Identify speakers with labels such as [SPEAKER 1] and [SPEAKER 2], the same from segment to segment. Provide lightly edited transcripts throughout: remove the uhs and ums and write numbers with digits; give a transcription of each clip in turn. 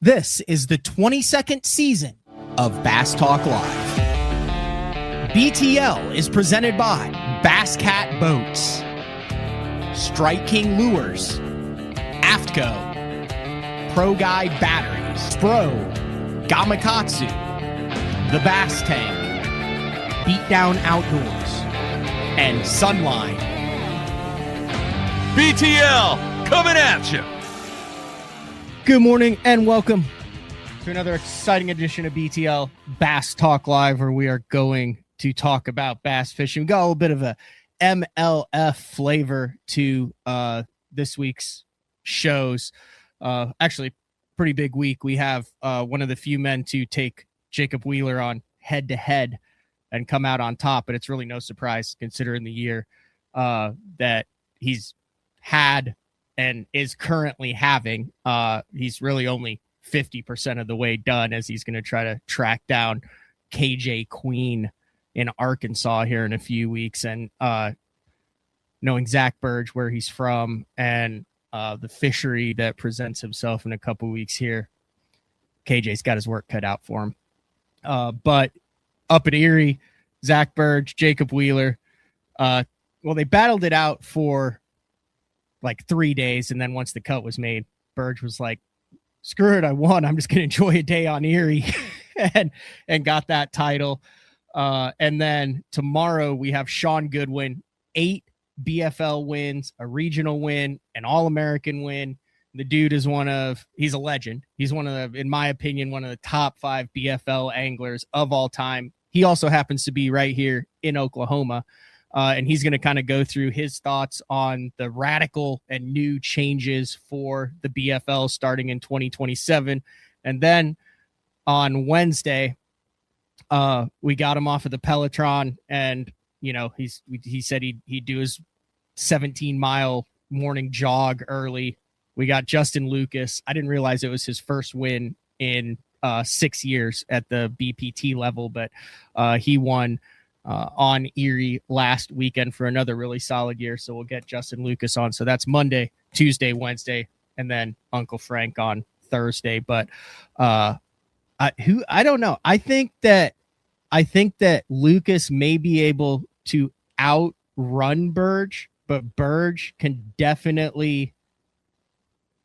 [SPEAKER 1] This is the 22nd season of Bass Talk Live. BTL is presented by Bass Cat Boats, Strike King Lures, AFTCO, Pro Guide Batteries, Spro, Gamakatsu, The Bass Tank, Beatdown Outdoors, and Sunline.
[SPEAKER 2] BTL coming at you.
[SPEAKER 1] Good morning and welcome to another exciting edition of BTL Bass Talk Live, where we are going to talk about bass fishing. We got a little bit of a MLF flavor to this week's shows. Actually, pretty big week. We have one of the few men to take Jacob Wheeler on head-to-head and come out on top, but it's really no surprise considering the year that he's had and is currently having. He's really only 50% of the way done, as he's going to try to track down KJ Queen in Arkansas here in a few weeks. And knowing ZACK BIRGE, where he's from, and the fishery that presents himself in a couple weeks here, KJ's got his work cut out for him. But up at Erie, ZACK BIRGE, Jacob Wheeler, well, they battled it out for like 3 days, and then once the cut was made, Birge was like, screw it, I won, I'm just gonna enjoy a day on Erie, and got that title. And then tomorrow we have Sean Goodwin, 8 BFL wins, a regional win, an All-American win. The dude is he's a legend. He's one of the, in my opinion, one of the top 5 BFL anglers of all time. He also happens to be right here in Oklahoma. And he's going to kind of go through his thoughts on the radical and new changes for the BFL starting in 2027. And then on Wednesday, we got him off of the Peloton, and you know, he said he'd do his 17-mile morning jog early. We got Justin Lucas. I didn't realize it was his first win in 6 years at the BPT level, but he won on Erie last weekend for another really solid year. So we'll get Justin Lucas on. So that's Monday, Tuesday, Wednesday, and then Uncle Frank on Thursday. But I don't know. I think that Lucas may be able to outrun Birge, but Birge can definitely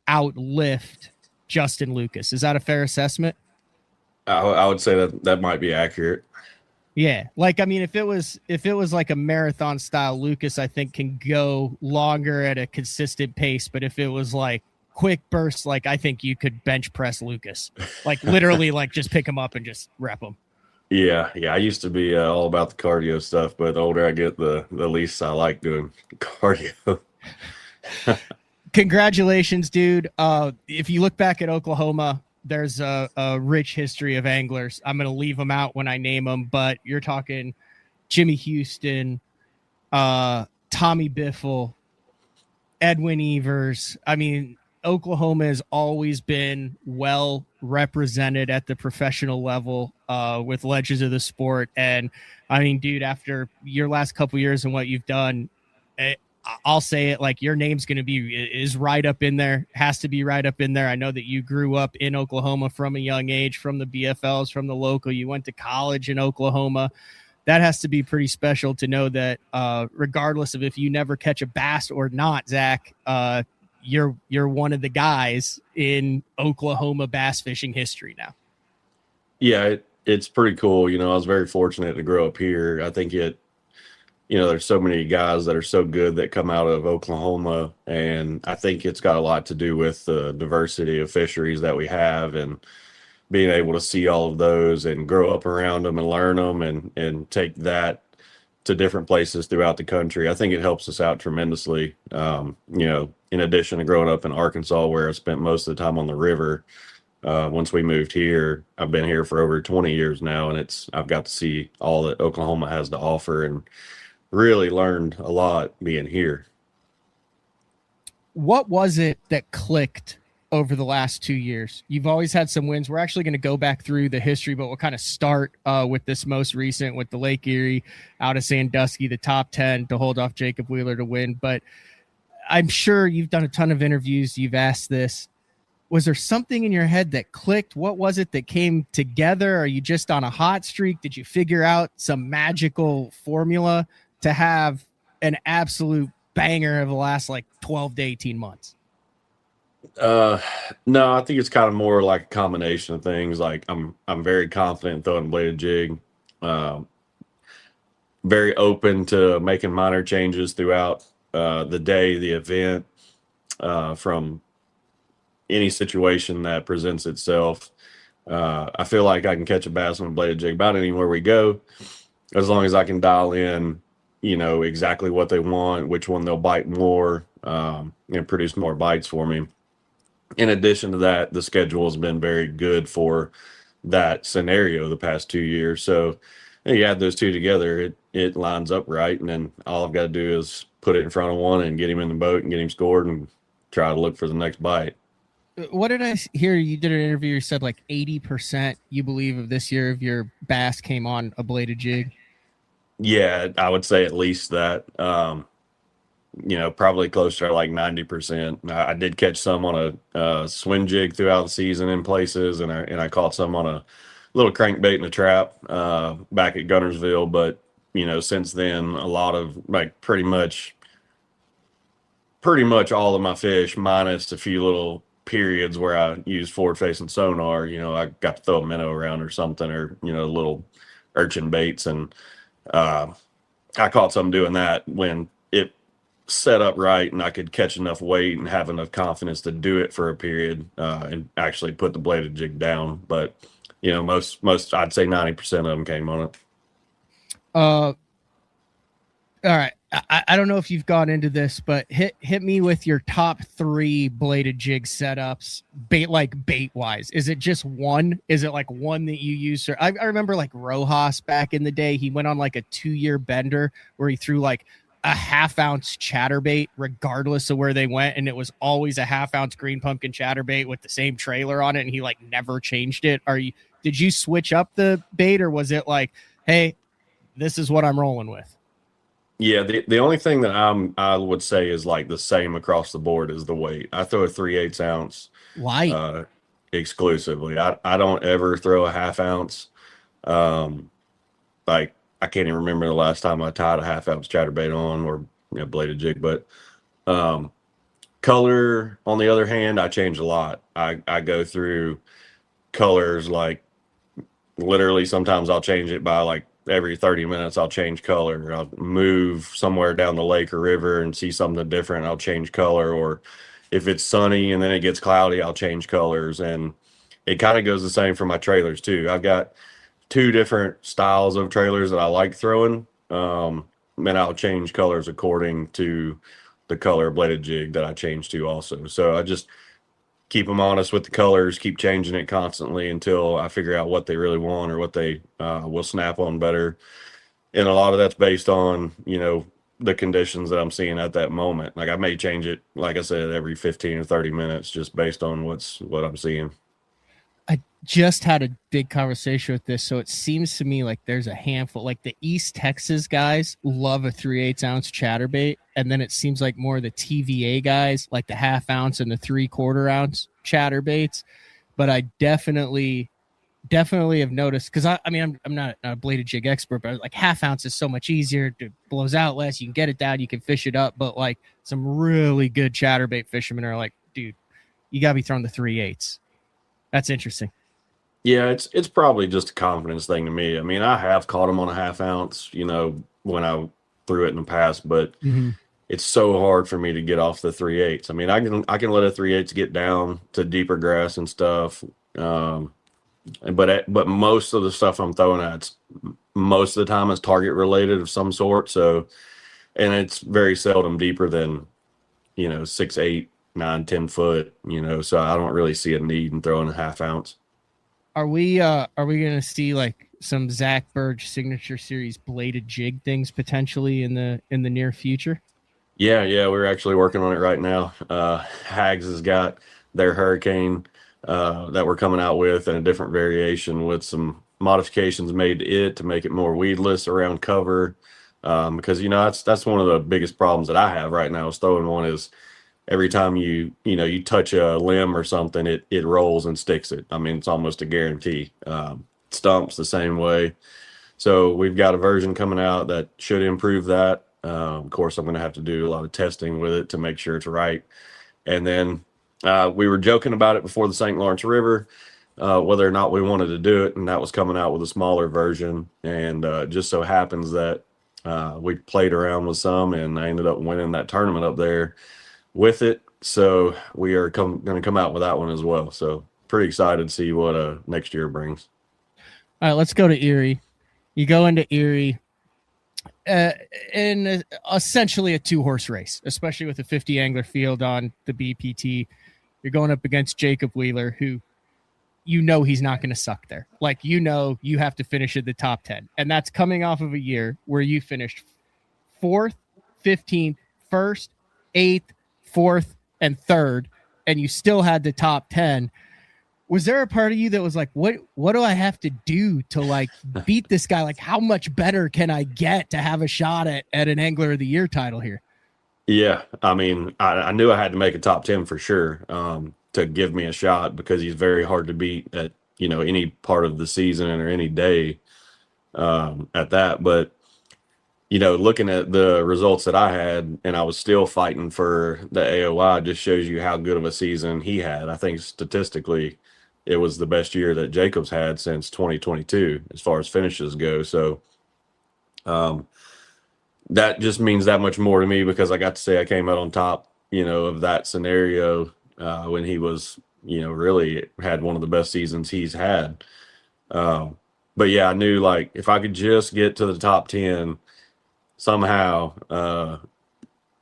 [SPEAKER 1] outlift Justin Lucas. Is that a fair assessment?
[SPEAKER 3] I would say that might be accurate.
[SPEAKER 1] Yeah, like, I mean, if it was like a marathon style, Lucas, I think, can go longer at a consistent pace. But if it was like quick bursts, like, I think you could bench press Lucas, like literally, like just pick him up and just rep him. Yeah.
[SPEAKER 3] I used to be all about the cardio stuff, but the older I get, the least I like doing cardio.
[SPEAKER 1] Congratulations, dude. If you look back at Oklahoma, there's a rich history of anglers. I'm going to leave them out when I name them, but you're talking Jimmy Houston, Tommy Biffle, Edwin Evers. I mean, Oklahoma has always been well represented at the professional level with legends of the sport. And I mean, dude, after your last couple years and what you've done, I'll say it, like, your name's going to is right up in there, has to be right up in there. I know that you grew up in Oklahoma from a young age, from the BFLs, from the local. You went to college in Oklahoma. That has to be pretty special to know that regardless of if you never catch a bass or not, Zach, you're one of the guys in Oklahoma bass fishing history now.
[SPEAKER 3] Yeah, it's pretty cool. You know, I was very fortunate to grow up here. I think there's so many guys that are so good that come out of Oklahoma, and I think it's got a lot to do with the diversity of fisheries that we have, and being able to see all of those and grow up around them and learn them and take that to different places throughout the country. I think it helps us out tremendously. In addition to growing up in Arkansas, where I spent most of the time on the river, once we moved here, I've been here for over 20 years now, and I've got to see all that Oklahoma has to offer, and really learned a lot being here.
[SPEAKER 1] What was it that clicked over the last 2 years? You've always had some wins. We're actually going to go back through the history, but we'll kind of start with this most recent, with the Lake Erie out of Sandusky, the top 10 to hold off Jacob Wheeler to win. But I'm sure you've done a ton of interviews. You've asked this. Was there something in your head that clicked? What was it that came together? Are you just on a hot streak? Did you figure out some magical formula to have an absolute banger of the last like 12 to 18 months?
[SPEAKER 3] No, I think it's kind of more like a combination of things. Like I'm very confident in throwing bladed jig. Um, Very open to making minor changes throughout the day, the event, from any situation that presents itself. I feel like I can catch a bass on a bladed jig about anywhere we go, as long as I can dial in, exactly what they want, which one they'll bite more, and produce more bites for me. In addition to that, the schedule has been very good for that scenario the past 2 years. So you add those two together, it lines up right, and then all I've got to do is put it in front of one and get him in the boat and get him scored and try to look for the next bite.
[SPEAKER 1] What did I hear? You did an interview. You said like 80% you believe of this year of your bass came on a bladed jig.
[SPEAKER 3] Yeah, I would say at least that. Probably closer to like 90%. I did catch some on a swim jig throughout the season in places, and I caught some on a little crankbait in a trap back at Gunnersville. But since then, a lot of like pretty much all of my fish, minus a few little periods where I use forward facing sonar. I got to throw a minnow around or something, or little urchin baits, and I caught some doing that when it set up right and I could catch enough weight and have enough confidence to do it for a period and actually put the bladed jig down. But most I'd say 90% of them came on it.
[SPEAKER 1] All right. I don't know if you've gone into this, but hit me with your top 3 bladed jig setups, bait wise. Is it just one? Is it like one that you use? I remember like Rojas back in the day. He went on like a 2-year bender where he threw like a 1/2 ounce chatterbait regardless of where they went, and it was always a 1/2 ounce green pumpkin chatterbait with the same trailer on it, and he like never changed it. Did you switch up the bait, or was it like, hey, this is what I'm rolling with?
[SPEAKER 3] Yeah, the only thing that I would say is like the same across the board is the weight. I throw a 3/8 ounce
[SPEAKER 1] light
[SPEAKER 3] exclusively. I don't ever throw a 1/2 ounce. Like I can't even remember the last time I tied a 1/2 ounce chatterbait on or bladed jig. But color, on the other hand, I change a lot. I go through colors like literally sometimes I'll change it by like every 30 minutes. I'll change color. I'll move somewhere down the lake or river and see something different. I'll change color. Or if it's sunny and then it gets cloudy, I'll change colors. And it kind of goes the same for my trailers too. I've got 2 different styles of trailers that I like throwing. And I'll change colors according to the color bladed jig that I change to also. So I just keep them honest with the colors, keep changing it constantly until I figure out what they really want or what they will snap on better. And a lot of that's based on, the conditions that I'm seeing at that moment. Like I may change it, like I said, every 15 or 30 minutes, just based on what I'm seeing.
[SPEAKER 1] I just had a big conversation with this. So it seems to me like there's a handful, like the East Texas guys love a 3/8 ounce chatterbait. And then it seems like more of the TVA guys like the 1/2 ounce and the 3/4 ounce chatterbaits. But I definitely have noticed, because I'm not a bladed jig expert, but like 1/2 ounce is so much easier, it blows out less, you can get it down, you can fish it up. But like some really good chatterbait fishermen are like, dude, you gotta be throwing the 3/8. That's interesting.
[SPEAKER 3] Yeah, it's probably just a confidence thing to me. I mean, I have caught them on a 1/2 ounce, when I threw it in the past, but it's so hard for me to get off the 3/8. I mean, I can let a 3/8 get down to deeper grass and stuff. But most of the stuff I'm throwing at, most of the time is target related of some sort. So, and it's very seldom deeper than 6, 8, 9, 10 foot. So I don't really see a need in throwing a 1/2 ounce.
[SPEAKER 1] Are we gonna see like some ZACK BIRGE signature series bladed jig things potentially in the near future?
[SPEAKER 3] Yeah, we're actually working on it right now. Hags has got their Hurricane that we're coming out with, and a different variation with some modifications made to it to make it more weedless around cover. Because that's one of the biggest problems that I have right now is throwing one is every time you touch a limb or something, it rolls and sticks it. I mean, it's almost a guarantee. Stumps the same way. So we've got a version coming out that should improve that. Of course, I'm going to have to do a lot of testing with it to make sure it's right. And then we were joking about it before the St. Lawrence River, whether or not we wanted to do it, and that was coming out with a smaller version. And just so happens that we played around with some, and I ended up winning that tournament up there with it. So we are going to come out with that one as well. So pretty excited to see what next year brings.
[SPEAKER 1] All right, let's go to Erie. You go into Erie in essentially a 2-horse race, especially with a 50 angler field on the BPT. You're going up against Jacob Wheeler, who he's not going to suck there. Like, you have to finish in the top 10. And that's coming off of a year where you finished 4th, 15th, 1st, 8th, 4th, and 3rd, and you still had the top 10. Was there a part of you that was like, what do I have to do to like beat this guy? Like, how much better can I get to have a shot at an Angler of the Year title here?
[SPEAKER 3] Yeah. I mean, I knew I had to make a top 10 for sure, to give me a shot, because he's very hard to beat at, any part of the season or any day, at that. But, looking at the results that I had, and I was still fighting for the AOI, just shows you how good of a season he had. I think statistically, it was the best year that Jacob's had since 2022 as far as finishes go. So that just means that much more to me, because I got to say I came out on top, of that scenario when he was, really had one of the best seasons he's had. But yeah, I knew, like, if I could just get to the top 10 somehow,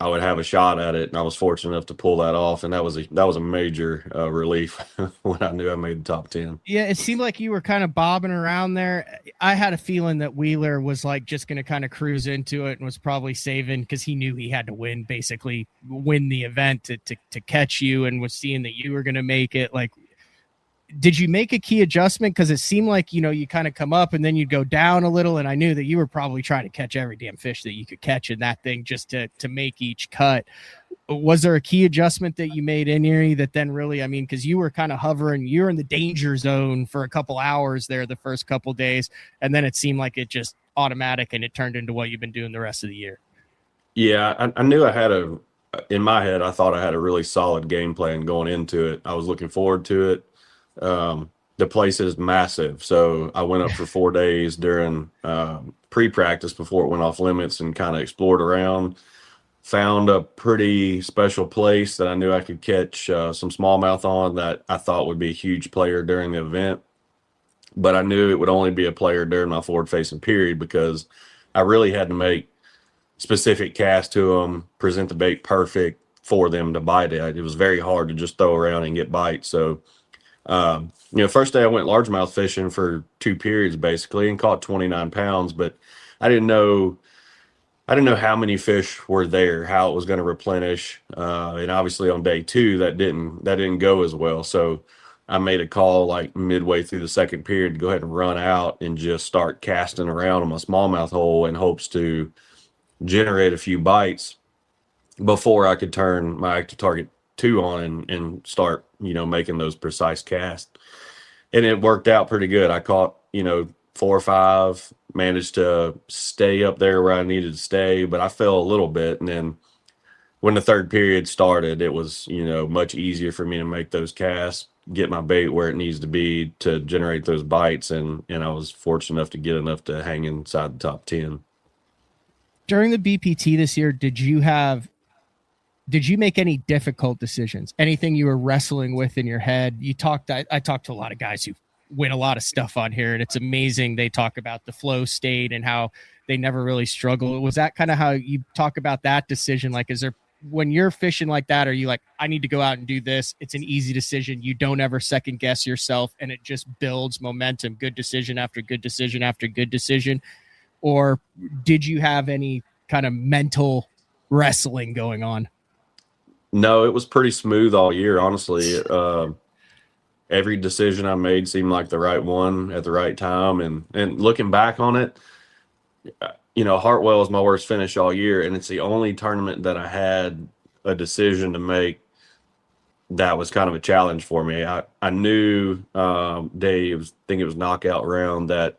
[SPEAKER 3] I would have a shot at it, and I was fortunate enough to pull that off, and that was a major relief when I knew I made the top 10.
[SPEAKER 1] Yeah, it seemed like you were kind of bobbing around there. I had a feeling that Wheeler was like just going to kind of cruise into it and was probably saving, because he knew he had to win the event to catch you, and was seeing that you were going to make it. Like, did you make a key adjustment? Because it seemed like, you kind of come up and then you'd go down a little. And I knew that you were probably trying to catch every damn fish that you could catch in that thing just to make each cut. Was there a key adjustment that you made in Erie that then really, because you were kind of hovering, you're in the danger zone for a couple hours there the first couple days. And then it seemed like it just automatic and it turned into what you've been doing the rest of the year.
[SPEAKER 3] Yeah, I knew I had in my head, I thought I had a really solid game plan going into it. I was looking forward to it. The place is massive, so I went up for 4 days during pre-practice before it went off limits, and kind of explored around, found a pretty special place that I knew I could catch some smallmouth on, that I thought would be a huge player during the event. But I knew it would only be a player during my forward-facing period, because I really had to make specific casts to them, present the bait perfect for them to bite it. It was very hard to just throw around and get bites. So first day I went largemouth fishing for 2 periods basically, and caught 29 pounds, but I didn't know how many fish were there, how it was going to replenish. And obviously on day 2, that didn't go as well. So I made a call like midway through the second period to go ahead and run out and just start casting around on my smallmouth hole in hopes to generate a few bites before I could turn my active target 2 on and start, making those precise casts. And it worked out pretty good. I caught, 4 or 5, managed to stay up there where I needed to stay, but I fell a little bit. And then when the third period started, it was, much easier for me to make those casts, get my bait where it needs to be to generate those bites. And I was fortunate enough to get enough to hang inside the top 10.
[SPEAKER 1] During the BPT this year, did you make any difficult decisions? Anything you were wrestling with in your head? I talked to a lot of guys who win a lot of stuff on here, and it's amazing. They talk about the flow state and how they never really struggle. Was that kind of how you talk about that decision? Like, when you're fishing like that, are you like, I need to go out and do this? It's an easy decision. You don't ever second guess yourself, and it just builds momentum, good decision after good decision after good decision? Or did you have any kind of mental wrestling going on?
[SPEAKER 3] No, it was pretty smooth all year, honestly. Every decision I made seemed like the right one at the right time. And looking back on it, Hartwell was my worst finish all year, and it's the only tournament that I had a decision to make that was kind of a challenge for me. I knew Dave, I think it was knockout round, that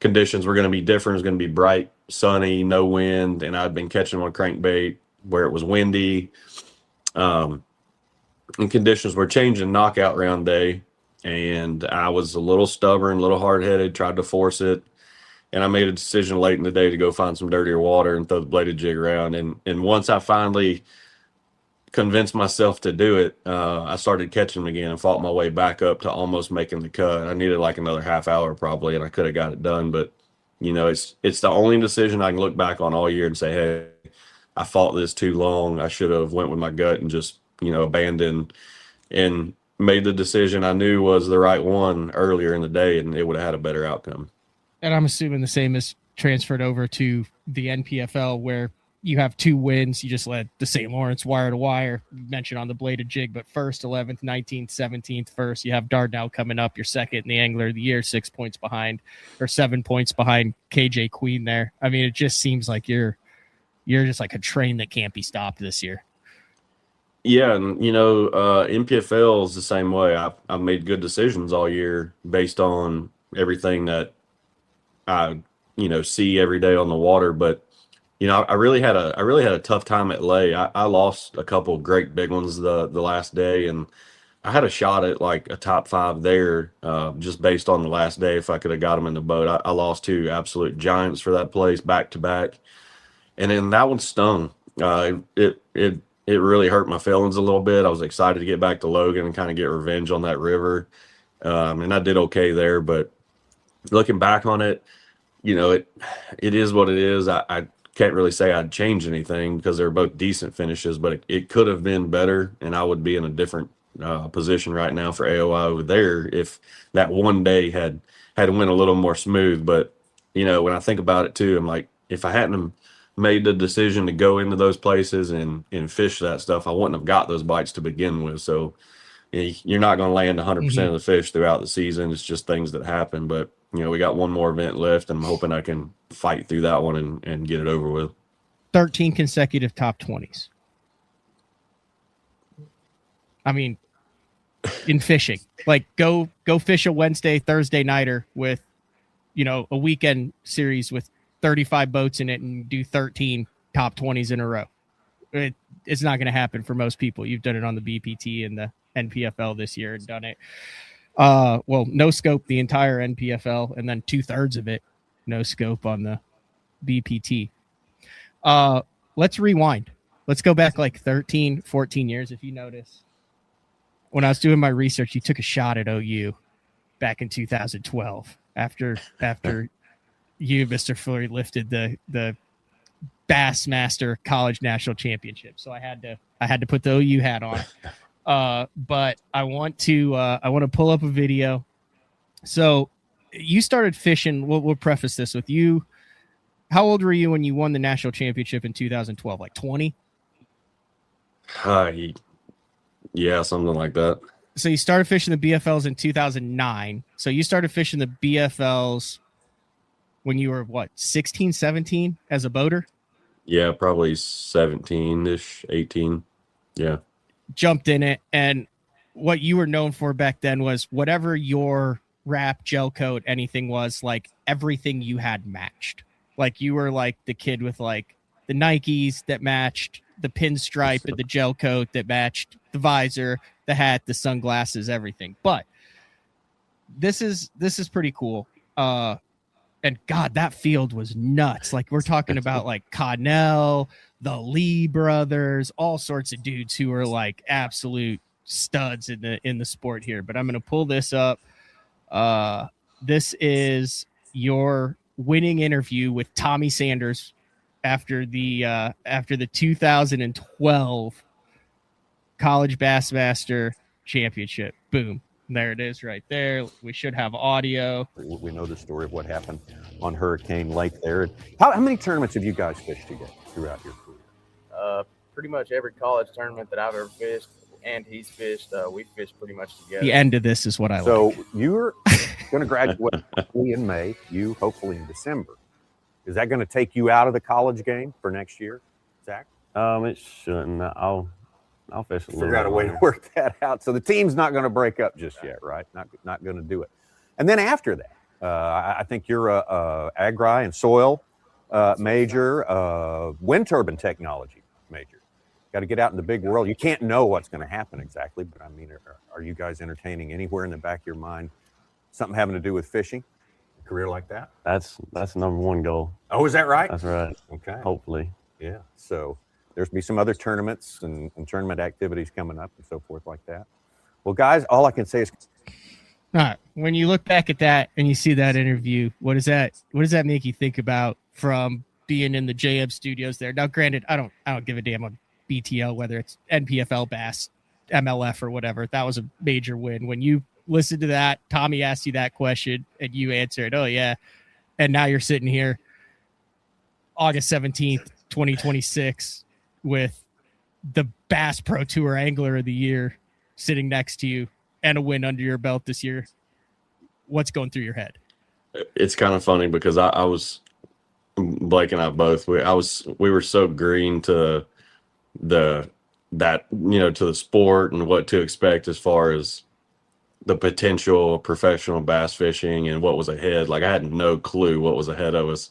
[SPEAKER 3] conditions were going to be different. It was going to be bright, sunny, no wind, and I'd been catching on crankbait where it was windy. And conditions were changing knockout round day, and I was a little stubborn, a little hard-headed, tried to force it, and I made a decision late in the day to go find some dirtier water and throw the bladed jig around. And once I finally convinced myself to do it, I started catching them again and fought my way back up to almost making the cut. I needed like another half hour probably, and I could have got it done. But it's the only decision I can look back on all year and say, hey, I fought this too long. I should have went with my gut and just abandoned and made the decision I knew was the right one earlier in the day, and it would have had a better outcome.
[SPEAKER 1] And I'm assuming the same is transferred over to the NPFL, where you have 2 wins. You just led the St. Lawrence wire to wire. You mentioned on the bladed jig, but 1st, 11th, 19th, 17th, 1st. You have Dardanelle coming up. You're 2nd in the Angler of the year, 6 points behind, or 7 points behind KJ Queen there. I mean, it just seems like you're just like a train that can't be stopped this year.
[SPEAKER 3] Yeah, and NPFL is the same way. I've made good decisions all year based on everything that I see every day on the water. But I really had a tough time at lay. I lost a couple of great big ones the last day, and I had a shot at like a top 5 there, just based on the last day. If I could have got them in the boat, I lost 2 absolute giants for that place back to back, and then that one stung. It really hurt my feelings a little bit. I was excited to get back to Logan and kind of get revenge on that river. And I did okay there, but looking back on it, it is what it is. I can't really say I'd change anything because they're both decent finishes, but it could have been better, and I would be in a different position right now for AOI over there if that one day had went a little more smooth. But, when I think about it too, I'm like, if I hadn't made the decision to go into those places and fish that stuff, I wouldn't have got those bites to begin with. So you're not going to land 100% of the fish throughout the season. It's just things that happen. But, we got one more event left, and I'm hoping I can fight through that one and get it over with.
[SPEAKER 1] 13 consecutive top 20s. I mean, in fishing, like go fish a Wednesday, Thursday nighter with, a weekend series with 35 boats in it and do 13 top 20s in a row. It's not going to happen for most people. You've done it on the BPT and the NPFL this year and done it. No scope the entire NPFL, and then 2/3 of it no scope on the BPT. Let's rewind. Let's go back like 13, 14 years. If you notice, when I was doing my research, you took a shot at OU back in 2012 after you, Mr. Fleury, lifted the Bassmaster College National Championship. So I had to put the OU hat on. But I want to pull up a video. So you started fishing. We'll preface this with you. How old were you when you won the national championship in 2012? Like 20?
[SPEAKER 3] Yeah, something like that.
[SPEAKER 1] So you started fishing the BFLs in 2009. So you started fishing the BFLs when you were, 16, 17 as a boater?
[SPEAKER 3] Yeah, probably 17-ish, 18. Yeah.
[SPEAKER 1] Jumped in it. And what you were known for back then was whatever your wrap, gel coat, anything was, like everything you had matched. Like you were like the kid with like the Nikes that matched, the pinstripe and the gel coat that matched the visor, the hat, the sunglasses, everything. But this is pretty cool. And God, that field was nuts. Like we're talking about like Connell, the Lee brothers, all sorts of dudes who are like absolute studs in the sport here. But I'm going to pull this up. This is your winning interview with Tommy Sanders after the 2012 College Bassmaster Championship. Boom. There it is right there. We should have audio.
[SPEAKER 4] We know the story of what happened on Hurricane Lake there. How many tournaments have you guys fished together throughout your career?
[SPEAKER 5] Pretty much every college tournament that I've ever fished and he's fished, we fished pretty much together.
[SPEAKER 1] The end of this is what I like.
[SPEAKER 4] So you're going to graduate hopefully in May, you hopefully in December. Is that going to take you out of the college game for next year, Zach? It shouldn't. I'll fish a little.
[SPEAKER 6] Figure out a way to work that out. So the team's not going to break up just yet, right? Not going to do it. And then after that, I think you're a agri and soil major, wind turbine technology major. Got to get out in the big world. You can't know what's going to happen exactly, but I mean, are you guys entertaining anywhere in the back of your mind something having to do with fishing? A career like that?
[SPEAKER 4] That's number one goal.
[SPEAKER 6] Oh, is that right?
[SPEAKER 4] That's right.
[SPEAKER 6] Okay.
[SPEAKER 4] Hopefully.
[SPEAKER 6] Yeah. So there's be some other tournaments and tournament activities coming up and so forth like that. Well, guys, all I can say is,
[SPEAKER 1] all right, when you look back at that and you see that interview, what does that make you think about from being in the JM studios there? Now, granted, I don't give a damn on BTL, whether it's NPFL, Bass, MLF, or whatever. That was a major win. When you listen to that, Tommy asked you that question and you answered, oh yeah, and now you're sitting here August 17th, 2026 with the Bass Pro Tour Angler of the Year sitting next to you and a win under your belt this year. What's going through your head?
[SPEAKER 3] It's kind of funny because I was, Blake and I both, we were so green to to the sport and what to expect as far as the potential professional bass fishing and what was ahead. Like I had no clue what was ahead of us.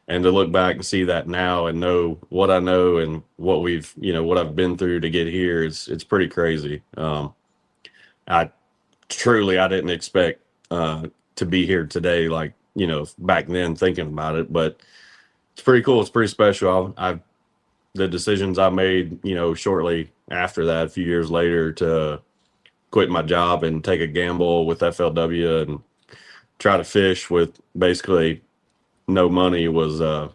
[SPEAKER 3] And to look back and see that now and know what I know and what what I've been through to get here, it's pretty crazy. I didn't expect to be here today, like, back then thinking about it, but it's pretty cool. It's pretty special. The decisions I made, shortly after that, a few years later, to quit my job and take a gamble with FLW and try to fish with basically no money was a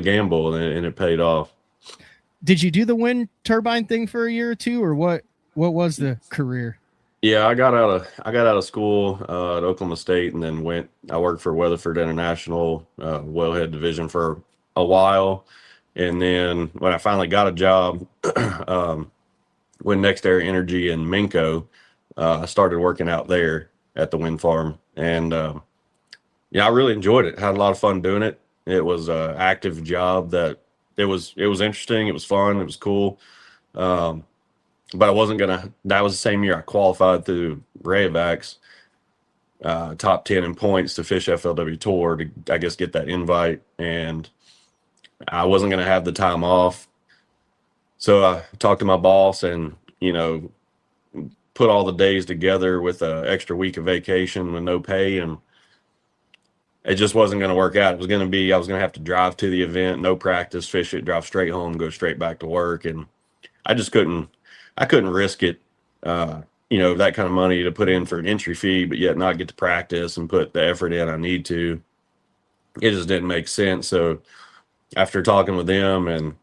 [SPEAKER 3] gamble, and it paid off.
[SPEAKER 1] Did you do the wind turbine thing for a year or two, or what was the career?
[SPEAKER 3] Yeah, I got out of school at Oklahoma State, and then I worked for Weatherford International wellhead division for a while, and then when I finally got a job with Next Air Energy in Minco, I started working out there at the wind farm, and I really enjoyed it. Had a lot of fun doing it. It was an active job that it was interesting. It was fun. It was cool. But I wasn't that was the same year I qualified through Rayovacs, top 10 in points to fish FLW Tour to, I guess, get that invite. And I wasn't going to have the time off. So I talked to my boss and, put all the days together with an extra week of vacation with no pay. And it just wasn't going to work out. I was going to have to drive to the event, no practice, fish it, drive straight home, go straight back to work. And I just couldn't risk it, that kind of money to put in for an entry fee, but yet not get to practice and put the effort in I need to. It just didn't make sense. So after talking with them and,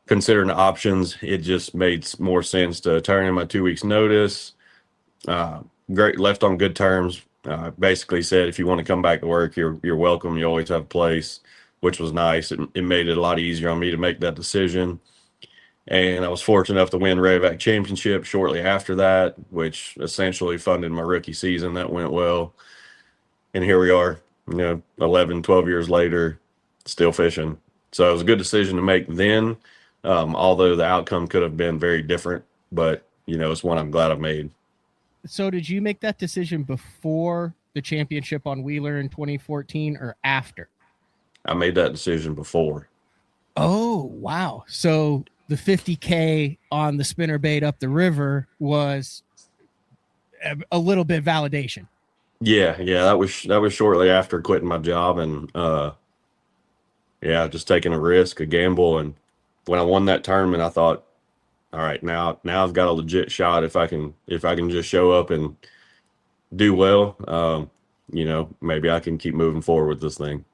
[SPEAKER 3] considering the options, it just made more sense to turn in my 2 weeks notice. Great, left on good terms. Basically said, if you want to come back to work, you're welcome. You always have a place, which was nice. It made it a lot easier on me to make that decision. And I was fortunate enough to win Rayovac Championship shortly after that, which essentially funded my rookie season. That went well. And here we are, 11, 12 years later, still fishing. So it was a good decision to make then, although the outcome could have been very different. But, it's one I'm glad I made.
[SPEAKER 1] So did you make that decision before the championship on Wheeler in 2014 or after?
[SPEAKER 3] I made that decision before.
[SPEAKER 1] Oh, wow. So the 50K on the spinnerbait up the river was a little bit validation.
[SPEAKER 3] Yeah. That was shortly after quitting my job and, just taking a risk, a gamble. And when I won that tournament, I thought, all right, now I've got a legit shot. If I can just show up and do well, maybe I can keep moving forward with this thing.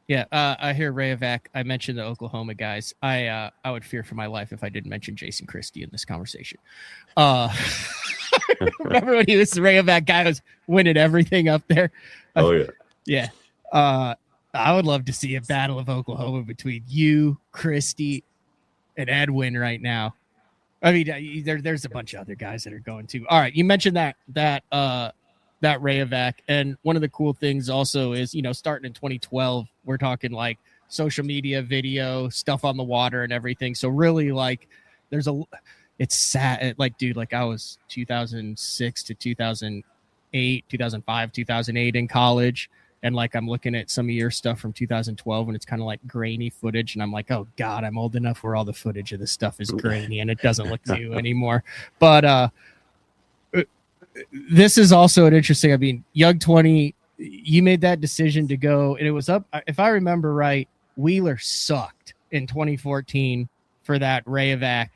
[SPEAKER 1] Yeah, I hear Rayovac. I mentioned the Oklahoma guys. I would fear for my life if I didn't mention Jason Christie in this conversation. Remember when he was the Rayovac guy who was winning everything up there?
[SPEAKER 3] Oh, yeah.
[SPEAKER 1] Yeah. I would love to see a battle of Oklahoma between you, Christie, and Edwin right now. I mean, there's a bunch of other guys that are going too. All right, you mentioned that Rayovac, and one of the cool things also is, starting in 2012, we're talking like social media, video, stuff on the water and everything. So really, like, it's sad. Like, dude, like I was 2006 to 2008, 2005, 2008 in college. And like, I'm looking at some of your stuff from 2012 and it's kind of like grainy footage. And I'm like, oh God, I'm old enough where all the footage of this stuff is grainy and it doesn't look new anymore. But this is also an interesting, I mean, Young 20, you made that decision to go, and it was up, if I remember right, Wheeler sucked in 2014 for that Rayovac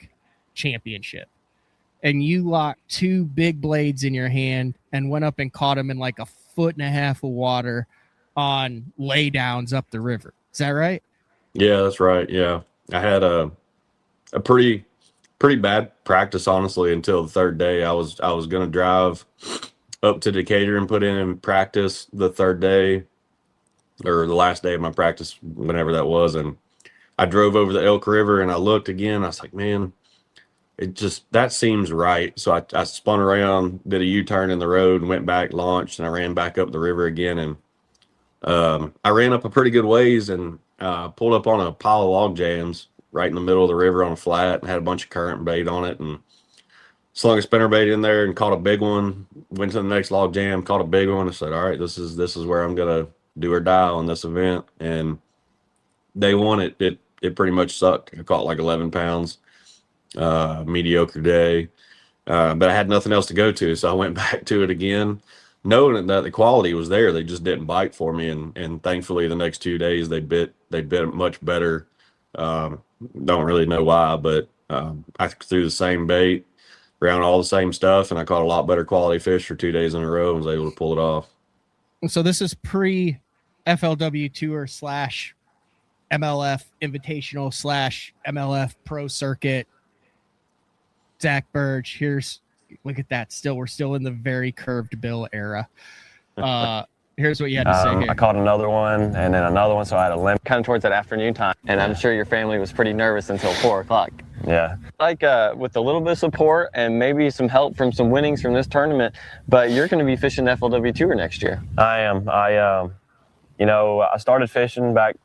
[SPEAKER 1] championship. And you locked 2 big blades in your hand and went up and caught them in like a 1.5 feet of water on laydowns up the river. Is that right?
[SPEAKER 3] Yeah, that's right. Yeah. I had a pretty bad practice, honestly, until the third day. I was going to drive up to Decatur and put in practice the third day, or the last day of my practice, whenever that was. And I drove over the Elk River and I looked again. I was like, man, that seems right. So I spun around, did a U-turn in the road and went back, launched, and I ran back up the river again. And I ran up a pretty good ways and pulled up on a pile of log jams right in the middle of the river on a flat, and had a bunch of current bait on it, and slung a spinner bait in there and caught a big one. Went to the next log jam, caught a big one. I said, all right, this is where I'm gonna do or die on this event. And day one, it pretty much sucked. I caught like 11 pounds, mediocre day, but I had nothing else to go to, so I went back to it again, knowing that the quality was there. They just didn't bite for me, and thankfully the next 2 days they bit much better. Don't really know why, but I threw the same bait around, all the same stuff, and I caught a lot better quality fish for 2 days in a row and was able to pull it off.
[SPEAKER 1] So this is pre FLW Tour / MLF Invitational / MLF Pro Circuit. ZACK BIRGE, look at that. We're still in the very curved bill era. Here's what you had to say here.
[SPEAKER 7] I caught another one and then another one, so I had a limp kind of towards that afternoon time. And I'm sure your family was pretty nervous until 4 o'clock. Yeah. Like with a little bit of support and maybe some help from some winnings from this tournament, but you're going to be fishing the FLW Tour next year. I am. I started fishing back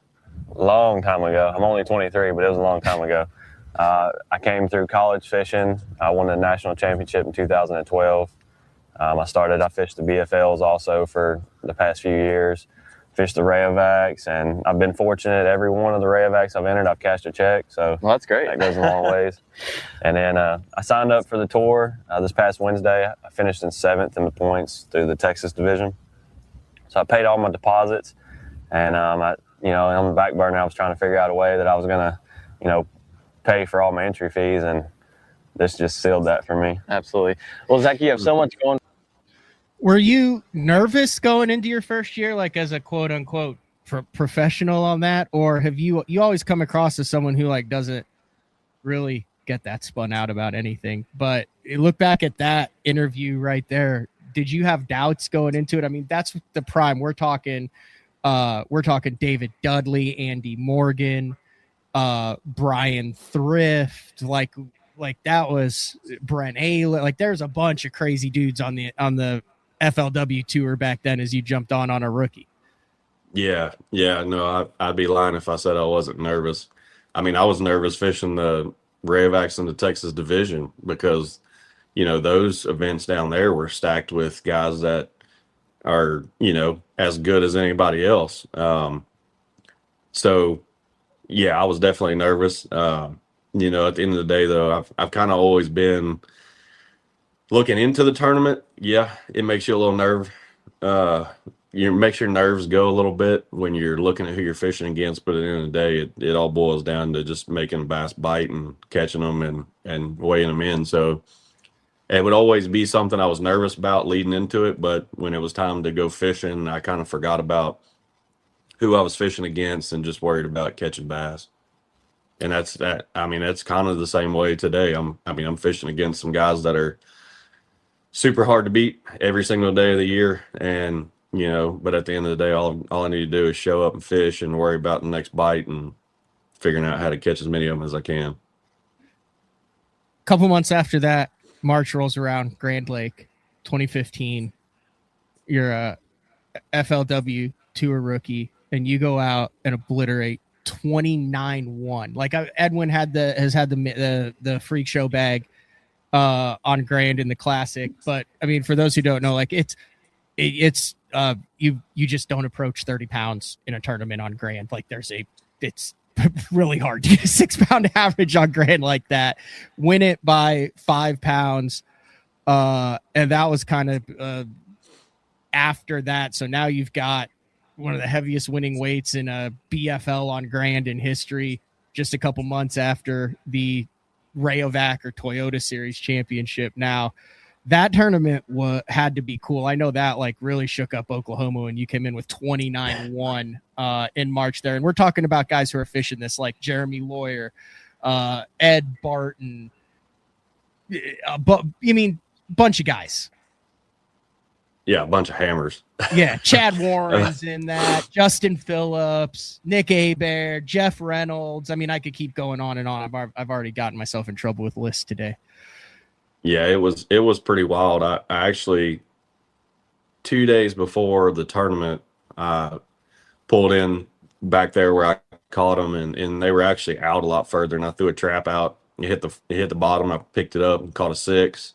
[SPEAKER 7] a long time ago. I'm only 23, but it was a long time ago. I came through college fishing. I won the national championship in 2012. I fished the BFLs also for the past few years, fished the Rayovacs, and I've been fortunate. Every one of the Rayovacs I've entered, I've cashed a check. So
[SPEAKER 5] well, that's great.
[SPEAKER 7] That goes a long ways. And then I signed up for the tour this past Wednesday. I finished in 7th in the points through the Texas division. So I paid all my deposits, and on the back burner, I was trying to figure out a way that I was going to, pay for all my entry fees, and this just sealed that for me.
[SPEAKER 5] Absolutely. Well, Zach, you have so much going.
[SPEAKER 1] Were you nervous going into your first year, like as a quote unquote professional on that? Or have you always come across as someone who like doesn't really get that spun out about anything? But look back at that interview right there. Did you have doubts going into it? I mean, that's the prime. We're talking David Dudley, Andy Morgan, Brian Thrift, like that was Brent Ayler. Like there's a bunch of crazy dudes on the FLW Tour back then as you jumped on a rookie.
[SPEAKER 3] Yeah. No, I'd be lying if I said I wasn't nervous. I mean, I was nervous fishing the Rayovacs in the Texas division because, those events down there were stacked with guys that are, as good as anybody else. So yeah, I was definitely nervous. At the end of the day though, I've kind of always been looking into the tournament. Yeah, it makes you a little makes your nerves go a little bit when you're looking at who you're fishing against, but at the end of the day, it all boils down to just making a bass bite and catching them and weighing them in. So it would always be something I was nervous about leading into it, but when it was time to go fishing, I kind of forgot about who I was fishing against and just worried about catching bass. And that's that. I mean, that's kind of the same way today. I'm fishing against some guys that are super hard to beat every single day of the year. And, but at the end of the day, all I need to do is show up and fish and worry about the next bite and figuring out how to catch as many of them as I can.
[SPEAKER 1] A couple months after that, March rolls around, Grand Lake, 2015. You're a FLW Tour rookie, and you go out and obliterate 29-1. Like Edwin has had the freak show bag on Grand in the Classic, but I mean, for those who don't know, like it's you just don't approach 30 pounds in a tournament on Grand. Like it's really hard to get a 6 pound average on Grand like that. Win it by 5 pounds, and that was kind of after that. So now you've got one of the heaviest winning weights in a BFL on Grand in history, just a couple months after the Rayovac or Toyota Series championship. Now, that tournament had to be cool. I know that like really shook up Oklahoma when you came in with 29-1 in March there. And we're talking about guys who are fishing this, like Jeremy Lawyer, Ed Barton, but you mean bunch of guys.
[SPEAKER 3] Yeah, a bunch of hammers.
[SPEAKER 1] Yeah, Chad Warren's in that, Justin Phillips, Nick Hebert, Jeff Reynolds. I mean, I could keep going on and on. I've already gotten myself in trouble with lists today.
[SPEAKER 3] Yeah, it was pretty wild. I actually 2 days before the tournament, I pulled in back there where I caught them, and they were actually out a lot further. And I threw a trap out. It hit the bottom. I picked it up and caught a 6.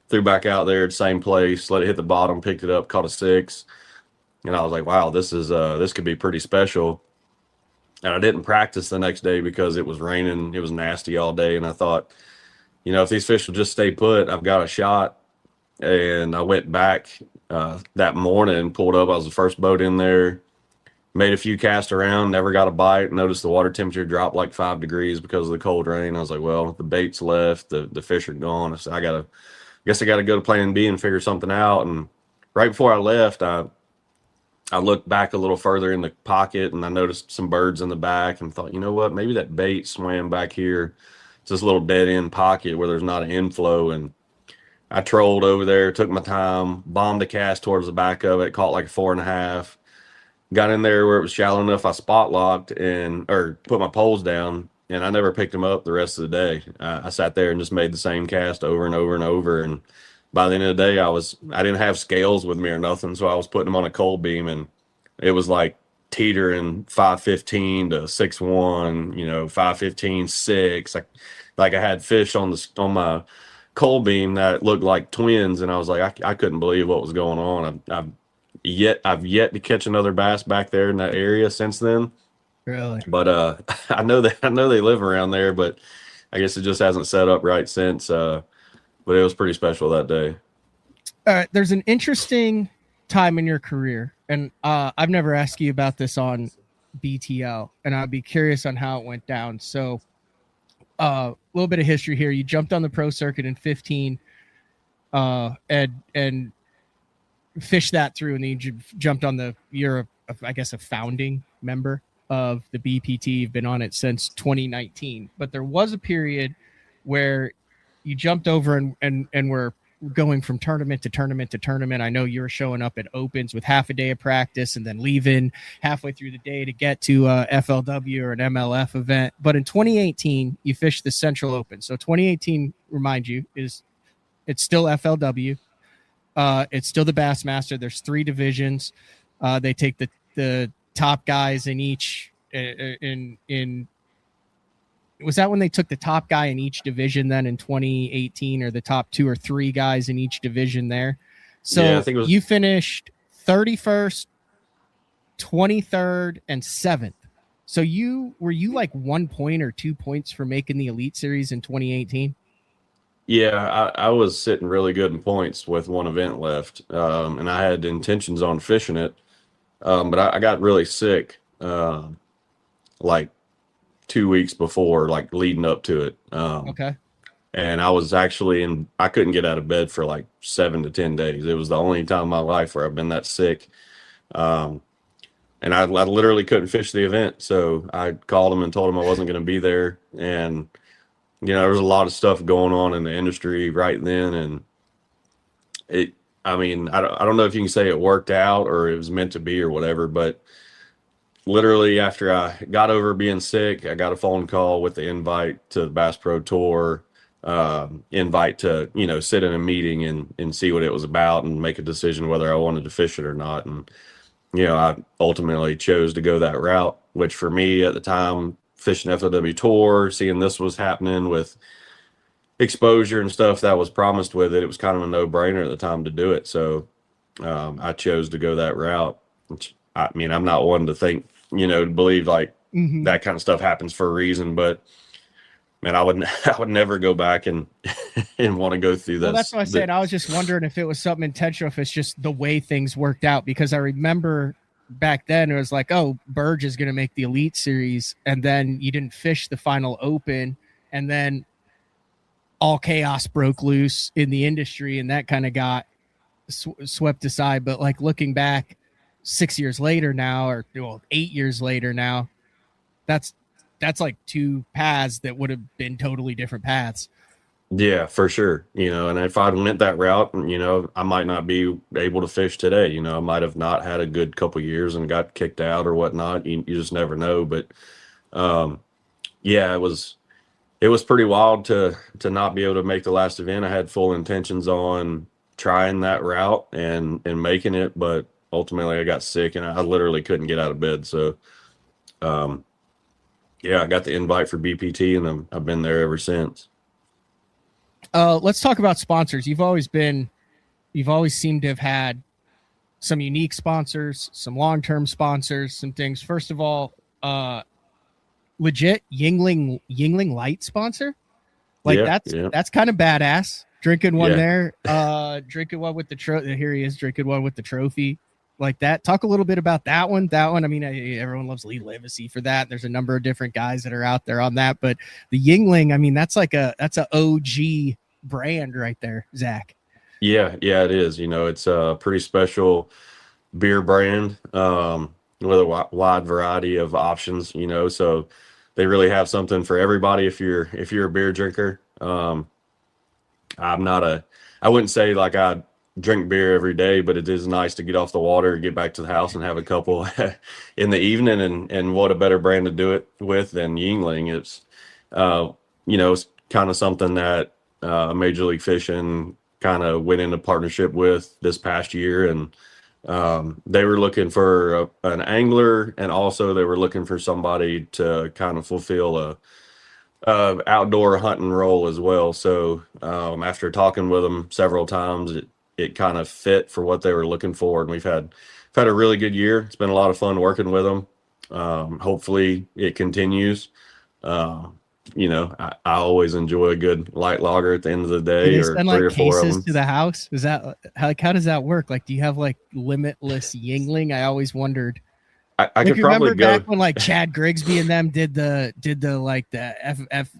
[SPEAKER 3] Threw back out there at the same place, let it hit the bottom, picked it up, caught a 6. And I was like, wow, this could be pretty special. And I didn't practice the next day because it was raining. It was nasty all day. And I thought, if these fish will just stay put, I've got a shot. And I went back that morning, pulled up. I was the first boat in there, made a few casts around, never got a bite. Noticed the water temperature dropped like 5 degrees because of the cold rain. I was like, well, the bait's left, the fish are gone. I said, I guess I got to go to plan B and figure something out. And right before I left, I looked back a little further in the pocket, and I noticed some birds in the back and thought, you know what, maybe that bait swam back here. It's this little dead end pocket where there's not an inflow. And I trolled over there, took my time, bombed the cast towards the back of it, caught like a 4.5, got in there where it was shallow enough. I spot locked or put my poles down. And I never picked them up the rest of the day. I sat there and just made the same cast over and over and over. And by the end of the day, I didn't have scales with me or nothing, so I was putting them on a cold beam, and it was like teetering 515 to 6-1, 515 6. Like I had fish on my cold beam that looked like twins, and I was like, I couldn't believe what was going on. I've yet to catch another bass back there in that area since then.
[SPEAKER 1] Really?
[SPEAKER 3] But I know they live around there, but I guess it just hasn't set up right since. But it was pretty special that day.
[SPEAKER 1] All right, there's an interesting time in your career, and I've never asked you about this on BTL, and I'd be curious on how it went down. So a little bit of history here. You jumped on the pro circuit in 15 and fished that through, and then you jumped on you're I guess a founding member of the BPT. You've been on it since 2019, but there was a period where you jumped over and were going from tournament to tournament to tournament. I know you were showing up at opens with half a day of practice and then leaving halfway through the day to get to a FLW or an MLF event. But in 2018, you fished the Central Open. So 2018, remind you, it's still FLW. It's still the Bassmaster. There's 3 divisions. They take the top guys in each was that when they took the top guy in each division then in 2018, or the top 2 or 3 guys in each division there? So yeah, I think you finished 31st, 23rd, and 7th. So were you like 1 point or 2 points for making the Elite Series in 2018?
[SPEAKER 3] Yeah, I was sitting really good in points with one event left, and I had intentions on fishing it. But I got really sick like 2 weeks before, like leading up to it.
[SPEAKER 1] Okay.
[SPEAKER 3] And I was actually I couldn't get out of bed for like 7 to 10 days. It was the only time in my life where I've been that sick. And I literally couldn't fish the event. So I called him and told him I wasn't going to be there. And, there was a lot of stuff going on in the industry right then. And I don't know if you can say it worked out or it was meant to be or whatever, but literally after I got over being sick, I got a phone call with the invite to the Bass Pro Tour, invite to, sit in a meeting and see what it was about and make a decision whether I wanted to fish it or not. And I ultimately chose to go that route, which for me at the time, fishing FLW Tour, seeing this was happening with exposure and stuff that was promised with it, it was kind of a no-brainer at the time to do it. So I chose to go that route. Which, I mean, I'm not one to think, to believe like that kind of stuff happens for a reason, but man, I would never go back and want to go through this.
[SPEAKER 1] Well, that's what I said. I was just wondering if it was something intentional, if it's just the way things worked out, because I remember back then it was like, oh, Birge is going to make the Elite Series, and then you didn't fish the final Open, and then all chaos broke loose in the industry, and that kind of got swept aside. But like looking back 6 years later now, or 8 years later now, that's like two paths that would have been totally different paths.
[SPEAKER 3] Yeah, for sure. And if I'd went that route, I might not be able to fish today. I might have not had a good couple years and got kicked out or whatnot. You just never know. But yeah, it was pretty wild to not be able to make the last event. I had full intentions on trying that route and making it, but ultimately I got sick and I literally couldn't get out of bed. So yeah, I got the invite for BPT and I've been there ever since.
[SPEAKER 1] Let's talk about sponsors. You've always seemed to have had some unique sponsors, some long-term sponsors, some things. First of all, legit Yingling Light sponsor. Like that's kind of badass. Drinking one there, drinking one with the trophy. Here he is drinking one with the trophy. Like that. Talk a little bit about that one. I mean, everyone loves Lee Livesey for that. There's a number of different guys that are out there on that, but the Yingling, I mean, that's a OG brand right there, Zach.
[SPEAKER 3] Yeah, it is. It's a pretty special beer brand with a wide variety of options. So they really have something for everybody. If you're a beer drinker, I wouldn't say like I drink beer every day, but it is nice to get off the water, get back to the house and have a couple in the evening. And what a better brand to do it with than Yingling. It's, it's kind of something that Major League Fishing kind of went into partnership with this past year. And they were looking for an angler, and also they were looking for somebody to kind of fulfill a outdoor hunting role as well. So after talking with them several times, it kind of fit for what they were looking for, and we've had a really good year. It's been a lot of fun working with them. Hopefully it continues. I always enjoy a good light lager at the end of the day.
[SPEAKER 1] Or send like cases to the house. Is that how does that work? Like, do you have like limitless Yingling? I always wondered.
[SPEAKER 3] I could probably go
[SPEAKER 1] back when like Chad Grigsby and them did the like the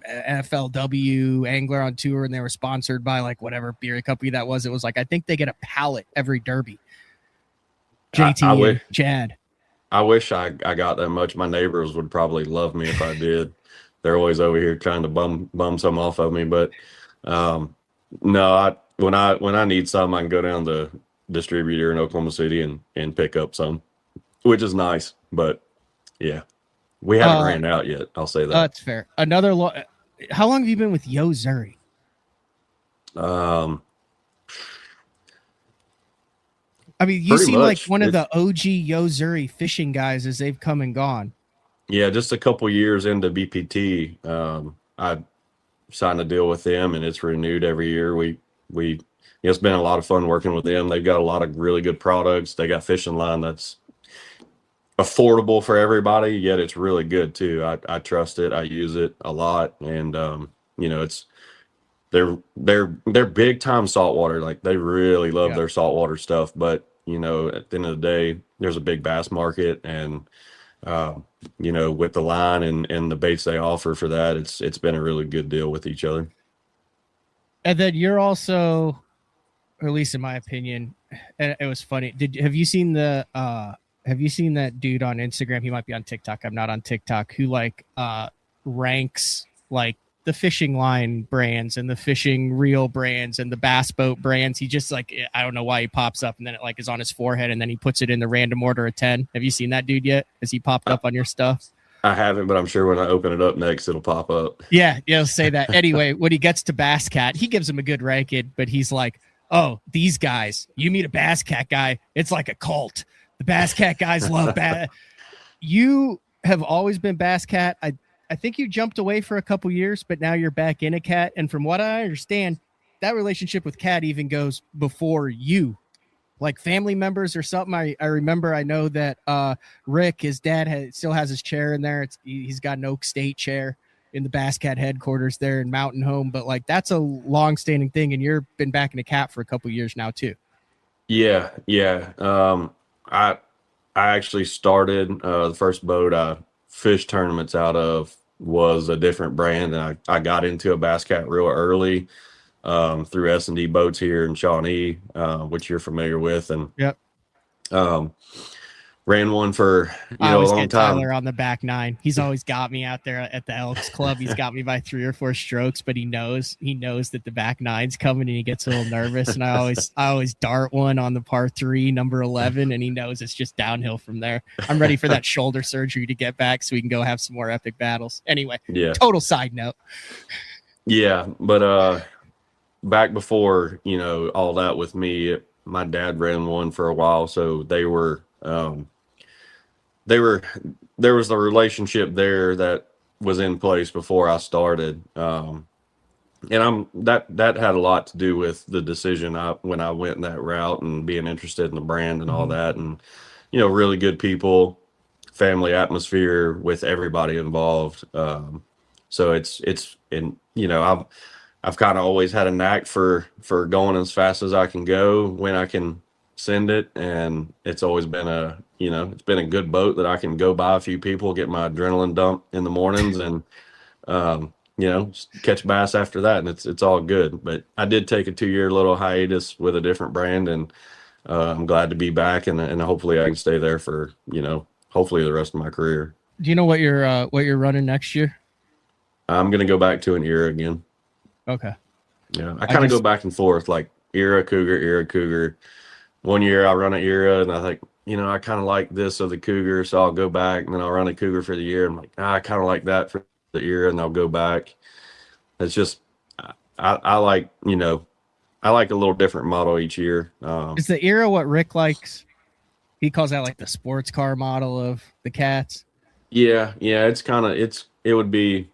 [SPEAKER 1] FLW Angler on tour, and they were sponsored by like whatever beer company that was. It was like, I think they get a pallet every derby. JT Chad.
[SPEAKER 3] I wish I got that much. My neighbors would probably love me if I did. They're always over here trying to bum some off of me, but no, when I need some, I can go down to distributor in Oklahoma City and pick up some, which is nice. But yeah, we haven't ran out yet. I'll say that.
[SPEAKER 1] That's fair. How long have you been with Yo Zuri? I mean, you seem like one of the OG Yo Zuri fishing guys as they've come and gone.
[SPEAKER 3] Yeah, just a couple years into BPT, I signed a deal with them, and it's renewed every year. It's been a lot of fun working with them. They've got a lot of really good products. They got fishing line that's affordable for everybody, yet it's really good too. I trust it. I use it a lot, and they're big time saltwater. Like, they really love their saltwater stuff. But at the end of the day, there's a big bass market, and with the line and the baits they offer for that, it's been a really good deal with each other.
[SPEAKER 1] And then you're also, or at least in my opinion, and it was funny. Have you seen that dude on Instagram? He might be on TikTok. I'm not on TikTok. Who ranks like the fishing line brands and the fishing reel brands and the bass boat brands. He just like, I don't know why he pops up and then it like is on his forehead and then he puts it in the random order of 10. Have you seen that dude yet? Has he popped up on your stuff?
[SPEAKER 3] I haven't, but I'm sure when I open it up next, it'll pop up.
[SPEAKER 1] Yeah, say that. Anyway, when he gets to Bass Cat, he gives him a good ranking, but he's like, oh, these guys, you meet a Bass Cat guy, it's like a cult. The Bass Cat guys love bass. You have always been Bass Cat. I think you jumped away for a couple years, but now you're back in a Cat. And from what I understand, that relationship with Cat even goes before you, like family members or something. I remember, I know that Rick, his dad, still has his chair in there. He's got an Oak State chair in the Bass Cat headquarters there in Mountain Home. But like, that's a long-standing thing, and you've been back in a Cat for a couple years now too.
[SPEAKER 3] Yeah. I actually started the first boat I fished tournaments out of was a different brand, and I got into a Bass Cat real early through S&D Boats here in Shawnee, which you're familiar with, and
[SPEAKER 1] yep.
[SPEAKER 3] Ran one for
[SPEAKER 1] I always
[SPEAKER 3] a long
[SPEAKER 1] get
[SPEAKER 3] time.
[SPEAKER 1] Tyler on the back nine. He's always got me out there at the Elks Club. He's got me by 3 or 4 strokes, but he knows that the back nine's coming, and he gets a little nervous. And I always dart one on the par 3, number 11, and he knows it's just downhill from there. I'm ready for that shoulder surgery to get back so we can go have some more epic battles. Anyway,
[SPEAKER 3] yeah.
[SPEAKER 1] Total side note.
[SPEAKER 3] Yeah, but back before all that with me, my dad ran one for a while, so there was the relationship there that was in place before I started. And that had a lot to do with the decision when I went that route and being interested in the brand and all that. And, really good people, family atmosphere with everybody involved. So I've kind of always had a knack for going as fast as I can go when I can send it. And it's always been it's been a good boat that I can go by a few people, get my adrenaline dump in the mornings, and catch bass after that, and it's all good. But I did take a 2-year little hiatus with a different brand, and I'm glad to be back, and hopefully I can stay there for hopefully the rest of my career.
[SPEAKER 1] Do you know what you're running next year?
[SPEAKER 3] I'm gonna go back to an era again.
[SPEAKER 1] Okay.
[SPEAKER 3] Yeah, I kind of go back and forth, like era Cougar. One year I run an era, and I think, I kind of like this of the Cougar, so I'll go back, and then I'll run a Cougar for the year. I'm like, I kind of like that for the era, and I'll go back. It's just, I like a little different model each year.
[SPEAKER 1] Is the era what Rick likes? He calls that like the sports car model of the Cats.
[SPEAKER 3] Yeah, it's kind of it would be,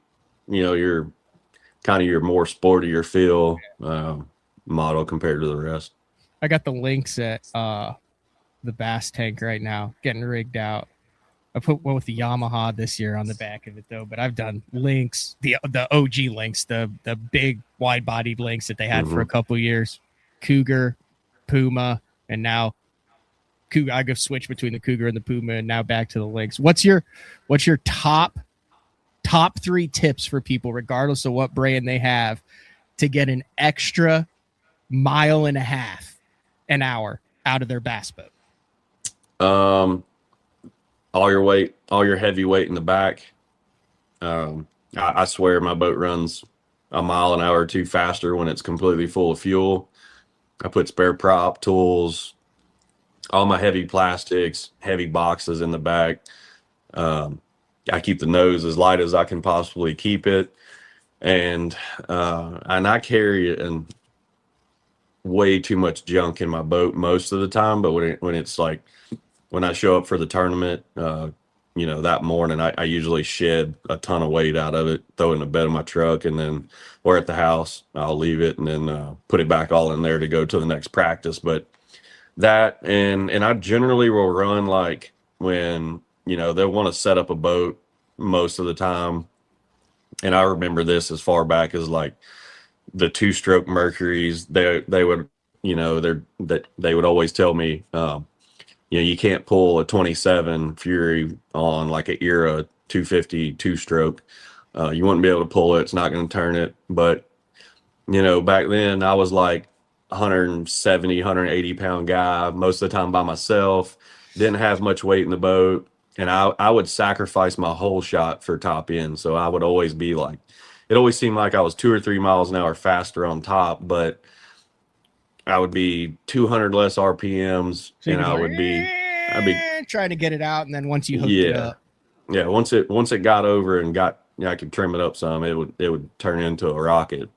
[SPEAKER 3] your kind of your more sportier feel model compared to the rest.
[SPEAKER 1] I got the links at the Bass Tank right now, getting rigged out. I put one with the Yamaha this year on the back of it though, but I've done links, the OG links, the big wide bodied links that they had for a couple years, Cougar, Puma, and now Cougar. I go switch between the Cougar and the Puma, and now back to the links. What's your top 3 tips for people, regardless of what brand they have, to get an extra 1.5 miles an hour out of their bass boat?
[SPEAKER 3] All your heavy weight in the back. I swear my boat runs 1 mile an hour or 2 faster when it's completely full of fuel. I put spare prop, tools, all my heavy plastics, heavy boxes in the back. I keep the nose as light as I can possibly keep it. And I carry it and way too much junk in my boat most of the time, but when it's like when I show up for the tournament, that morning I usually shed a ton of weight out of it, throw it in the bed of my truck, and then we're at the house, I'll leave it and then put it back all in there to go to the next practice. But that and I generally will run like when they'll want to set up a boat most of the time. And I remember this as far back as like the 2-stroke Mercuries. They would they would always tell me you can't pull a 27 Fury on like an era 250 2-stroke. You wouldn't be able to pull it. It's not going to turn it. But back then I was like 170 180 pound guy most of the time by myself, didn't have much weight in the boat, and I would sacrifice my whole shot for top end. So I would always be like, it always seemed like I was 2 or 3 miles an hour faster on top, but I would be 200 less RPMs, so and I'd be
[SPEAKER 1] trying to get it out, and then once you hooked it up,
[SPEAKER 3] once it got over and I could trim it up some, it would turn into a rocket.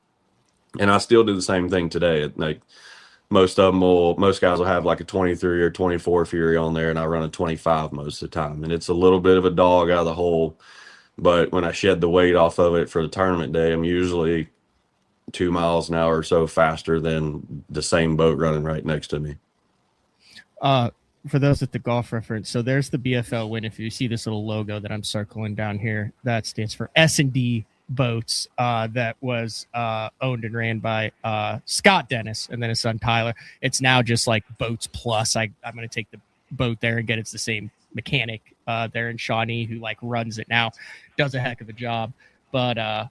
[SPEAKER 3] And I still do the same thing today. Like most guys will have like a 23 or 24 Fury on there, and I run a 25 most of the time. And it's a little bit of a dog out of the hole, but when I shed the weight off of it for the tournament day, I'm usually 2 miles an hour or so faster than the same boat running right next to me.
[SPEAKER 1] For those at the golf reference, so there's the BFL win. If you see this little logo that I'm circling down here, that stands for S&D Boats. That was owned and ran by Scott Dennis and then his son Tyler. It's now just like Boats Plus. I'm going to take the boat there and get it's the same mechanic there in Shawnee who like runs it now, does a heck of a job. But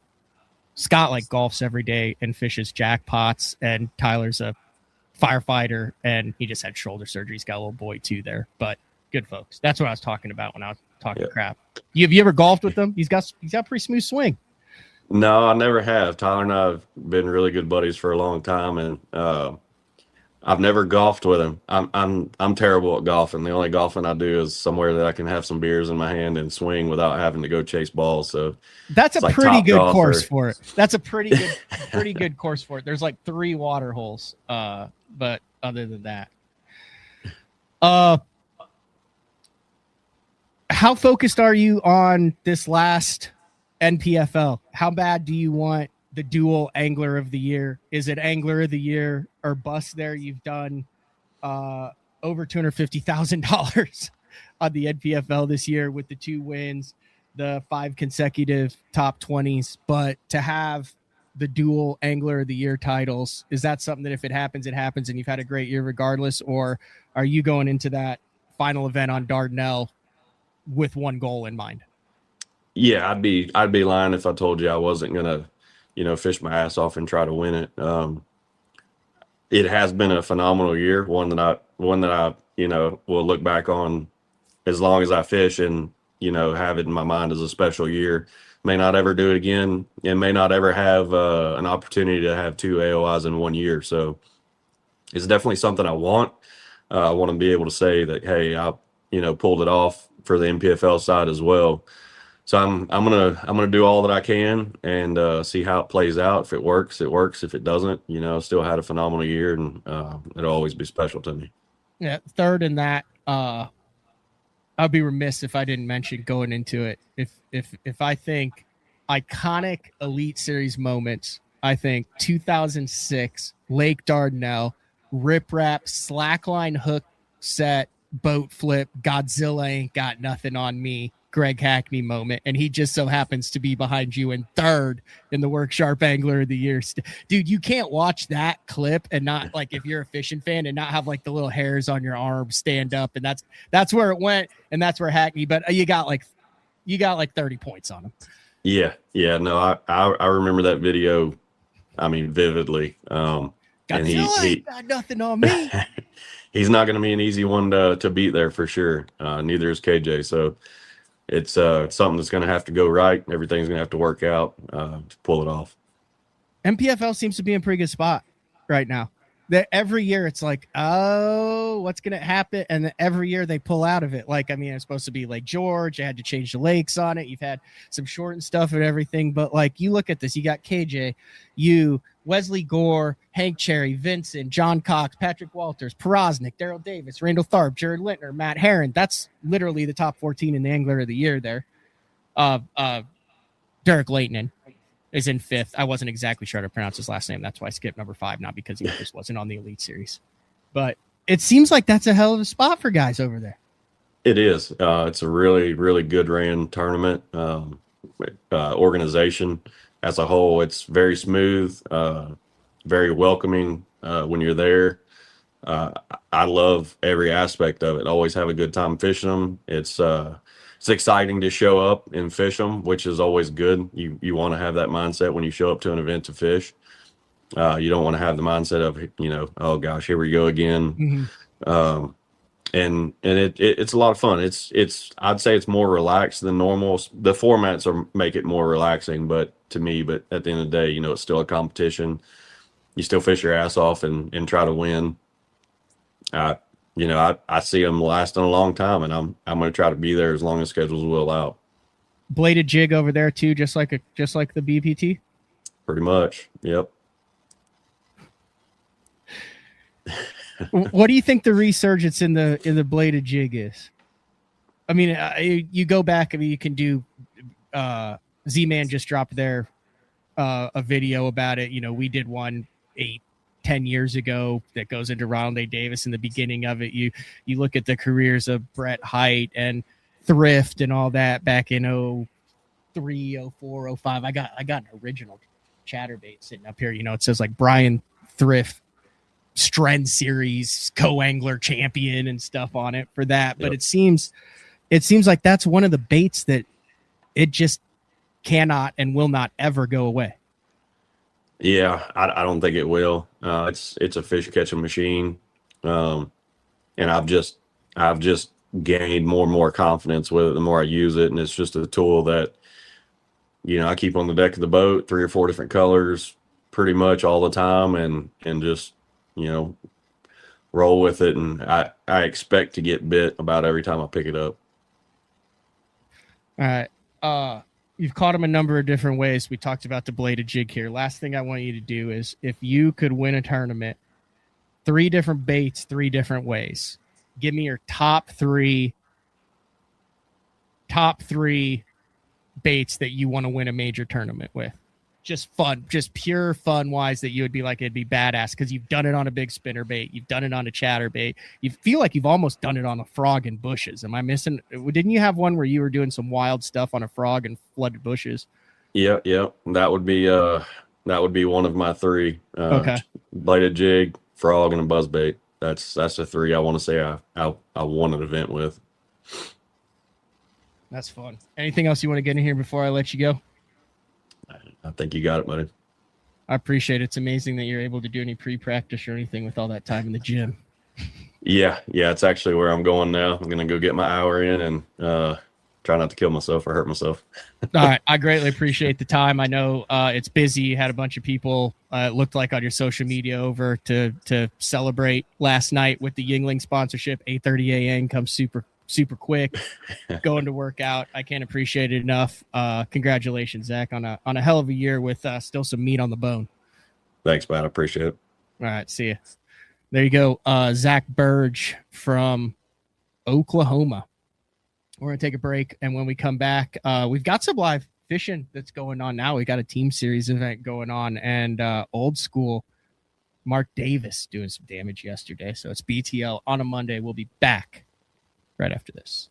[SPEAKER 1] Scott like golfs every day and fishes jackpots, and Tyler's a firefighter, and he just had shoulder surgery. He's got a little boy too there, but good folks. That's what I was talking about when I was talking crap. Have you ever golfed with him? He's got a pretty smooth swing.
[SPEAKER 3] No, I never have. Tyler and I have been really good buddies for a long time, and I've never golfed with him. I'm terrible at golfing. The only golfing I do is somewhere that I can have some beers in my hand and swing without having to go chase balls. So
[SPEAKER 1] that's a pretty good course for it. That's a pretty good course for it. There's like 3 water holes. But other than that, how focused are you on this last NPFL? How bad do you want the dual Angler of the Year? Is it Angler of the Year or bust there? You've done over $250,000 on the NPFL this year with the 2 wins, the 5 consecutive top 20s, but to have the dual Angler of the Year titles, is that something that if it happens, it happens and you've had a great year regardless? Or are you going into that final event on Dardanelle with one goal in mind?
[SPEAKER 3] Yeah, I'd be lying if I told you I wasn't going to, fish my ass off and try to win it. It has been a phenomenal year, one that I, will look back on as long as I fish and, have it in my mind as a special year. May not ever do it again, and may not ever have an opportunity to have 2 AOIs in 1 year. So it's definitely something I want. I want to be able to say that, hey, I, pulled it off for the NPFL side as well. So I'm gonna do all that I can and see how it plays out. If it works, it works. If it doesn't, still had a phenomenal year, and it'll always be special to me.
[SPEAKER 1] Yeah, third in that. I'd be remiss if I didn't mention going into it. If I think iconic Elite Series moments, I think 2006 Lake Dardanelle, rip wrap, slackline hook set, boat flip, Godzilla ain't got nothing on me, Greg Hackney moment, and he just so happens to be behind you in third in the Work Sharp Angler of the Year. Dude, you can't watch that clip and not, like, if you're a fishing fan, and not have like the little hairs on your arm stand up, and that's where it went, and that's where Hackney. But you got like 30 points on him. Yeah.
[SPEAKER 3] No, I remember that video. I mean, vividly.
[SPEAKER 1] And he got nothing on me.
[SPEAKER 3] He's not going to be an easy one to beat there for sure. Neither is KJ. So it's something that's going to have to go right. Everything's going to have to work out to pull it off.
[SPEAKER 1] MPFL seems to be in a pretty good spot right now. That every year it's like, oh, what's going to happen? And then every year they pull out of it. Like, I mean, it's supposed to be Lake George. You had to change the lakes on it. You've had some shortened stuff and everything. But like, you look at this, you got KJ, you, Wesley Gore, Hank Cherry, Vincent, John Cox, Patrick Walters, Porosnik, Daryl Davis, Randall Tharp, Jared Lintner, Matt Herron. That's literally the top 14 in the Angler of the Year there. Derek Leighton is in 5th. I wasn't exactly sure how to pronounce his last name. That's why I skipped number 5, not because he just wasn't on the Elite Series. But it seems like that's a hell of a spot for guys over there.
[SPEAKER 3] It is. It's a really, really good ran tournament. Organization as a whole, it's very smooth, very welcoming when you're there. I love every aspect of it. Always have a good time fishing them. It's exciting to show up and fish them, which is always good. You want to have that mindset when you show up to an event to fish. You don't want to have the mindset of, oh gosh, here we go again. Mm-hmm. And it's a lot of fun. I'd say it's more relaxed than normal. The formats make it more relaxing, but at the end of the day, it's still a competition. You still fish your ass off and try to win. I see them lasting a long time, and I'm going to try to be there as long as schedules will allow.
[SPEAKER 1] Bladed jig over there too, just like the BPT.
[SPEAKER 3] Pretty much, yep.
[SPEAKER 1] What do you think the resurgence in the bladed jig is? I mean, you go back. I mean, you can do. Z-Man just dropped their a video about it. You know, we did one 8-10 years ago that goes into Ronald A. Davis in the beginning of it. You look at the careers of Brett Hite and Thrift and all that back in 03, 04, 05. I got an original chatterbait sitting up here. You know, it says like Brian Thrift Strand Series co-angler champion and stuff on it for that. But it seems like that's one of the baits that it just cannot and will not ever go away.
[SPEAKER 3] Yeah, I don't think it will. It's a fish catching machine, and I've just gained more and more confidence with it the more I use it, and it's just a tool that, you know, I keep on the deck of the boat, 3 or 4 different colors, pretty much all the time, and just, you know, roll with it, and I expect to get bit about every time I pick it up.
[SPEAKER 1] All right. You've caught him a number of different ways. We talked about the bladed jig here. Last thing I want you to do is, if you could win a tournament, 3 different baits, 3 different ways. Give me your top three baits that you want to win a major tournament with. Just fun, just pure fun wise, that you would be like, it'd be badass because you've done it on a big spinner bait. You've done it on a chatter bait. You feel like you've almost done it on a frog in bushes. Am I missing? Didn't you have one where you were doing some wild stuff on a frog and flooded bushes?
[SPEAKER 3] Yeah. That would be one of my 3.
[SPEAKER 1] Okay.
[SPEAKER 3] Bladed jig, frog, and a buzzbait. That's the 3 I want to say I won an event with.
[SPEAKER 1] That's fun. Anything else you want to get in here before I let you go?
[SPEAKER 3] I think you got it, buddy.
[SPEAKER 1] I appreciate it. It's amazing that you're able to do any pre-practice or anything with all that time in the gym.
[SPEAKER 3] Yeah, it's actually where I'm going now. I'm going to go get my hour in and try not to kill myself or hurt myself.
[SPEAKER 1] All right. I greatly appreciate the time. I know it's busy. You had a bunch of people, it looked like, on your social media over to celebrate last night with the Yingling sponsorship. 8:30 a.m. comes super quick. Going to work out. I can't appreciate it enough. Congratulations, Zach, on a hell of a year with still some meat on the bone.
[SPEAKER 3] Thanks, Matt. I appreciate it.
[SPEAKER 1] All right. See you. There you go. ZACK BIRGE from Oklahoma. We're going to take a break. And when we come back, we've got some live fishing that's going on now. We got a team series event going on, and old school Mark Davis doing some damage yesterday. So it's BTL on a Monday. We'll be back right after this.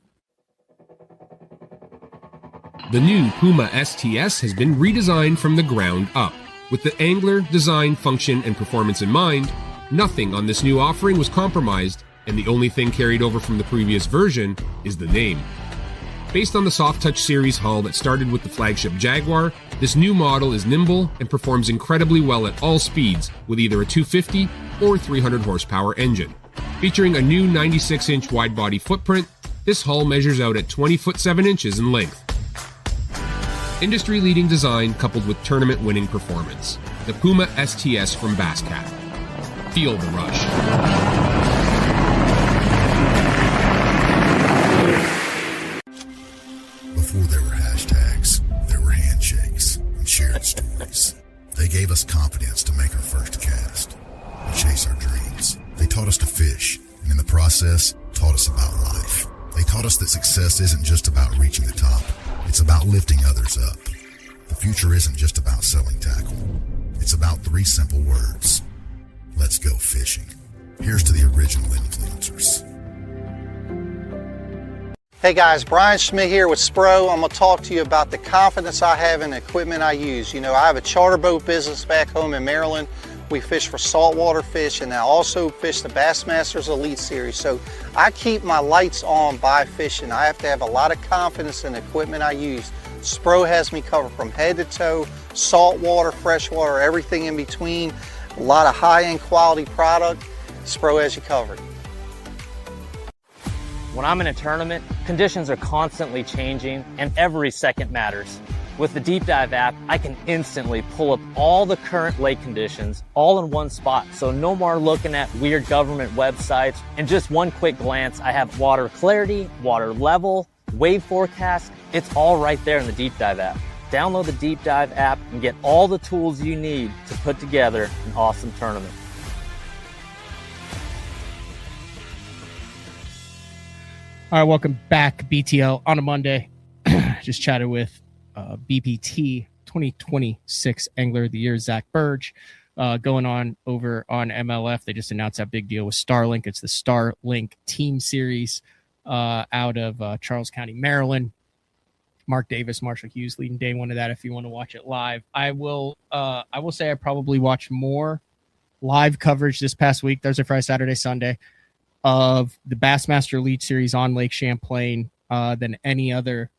[SPEAKER 8] The new Puma STS has been redesigned from the ground up. With the angler design, function, and performance in mind, nothing on this new offering was compromised, and the only thing carried over from the previous version is the name. Based on the Soft Touch series hull that started with the flagship Jaguar, this new model is nimble and performs incredibly well at all speeds with either a 250 or 300 horsepower engine. Featuring a new 96-inch wide-body footprint, this hull measures out at 20 foot 7 inches in length. Industry-leading design coupled with tournament-winning performance. The Puma STS from Basscat. Feel the rush.
[SPEAKER 9] Before there were hashtags, there were handshakes and shared stories. They gave us confidence to make our first cast and chase our dreams. They taught us to fish, and in the process, taught us about life. They taught us that success isn't just about reaching the top. It's about lifting others up. The future isn't just about selling tackle. It's about 3 simple words. Let's go fishing. Here's to the original influencers.
[SPEAKER 10] Hey guys, Brian Schmidt here with Spro. I'm going to talk to you about the confidence I have in the equipment I use. You know, I have a charter boat business back home in Maryland. We fish for saltwater fish, and I also fish the Bassmasters Elite Series. So I keep my lights on by fishing. I have to have a lot of confidence in the equipment I use. Spro has me covered from head to toe, saltwater, freshwater, everything in between. A lot of high-end quality product. Spro has you covered.
[SPEAKER 11] When I'm in a tournament, conditions are constantly changing and every second matters. With the Deep Dive app, I can instantly pull up all the current lake conditions all in one spot. So no more looking at weird government websites. In just one quick glance, I have water clarity, water level, wave forecast. It's all right there in the Deep Dive app. Download the Deep Dive app and get all the tools you need to put together an awesome tournament.
[SPEAKER 1] All right, welcome back, BTL, on a Monday. Just chatted with BPT 2026 Angler of the Year, Zach Birge, going on over on MLF. They just announced that big deal with Starlink. It's the Starlink Team Series out of Charles County, Maryland. Mark Davis, Marshall Hughes leading day one of that if you want to watch it live. I will say I probably watched more live coverage this past week, Thursday, Friday, Saturday, Sunday, of the Bassmaster Elite Series on Lake Champlain than any other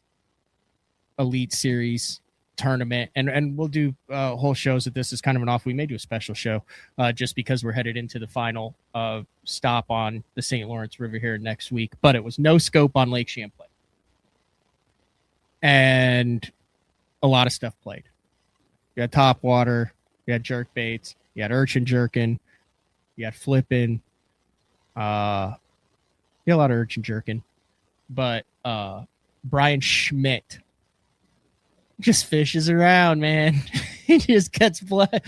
[SPEAKER 1] Elite Series tournament. And we'll do whole shows that this is kind of an off. We may do a special show just because we're headed into the final stop on the St. Lawrence River here next week. But it was no scope on Lake Champlain. And a lot of stuff played. You had topwater, you had jerk baits, you had urchin jerking, you had flipping. Yeah, a lot of urchin jerking, but Brian Schmidt just fishes around, man. He just gets blood.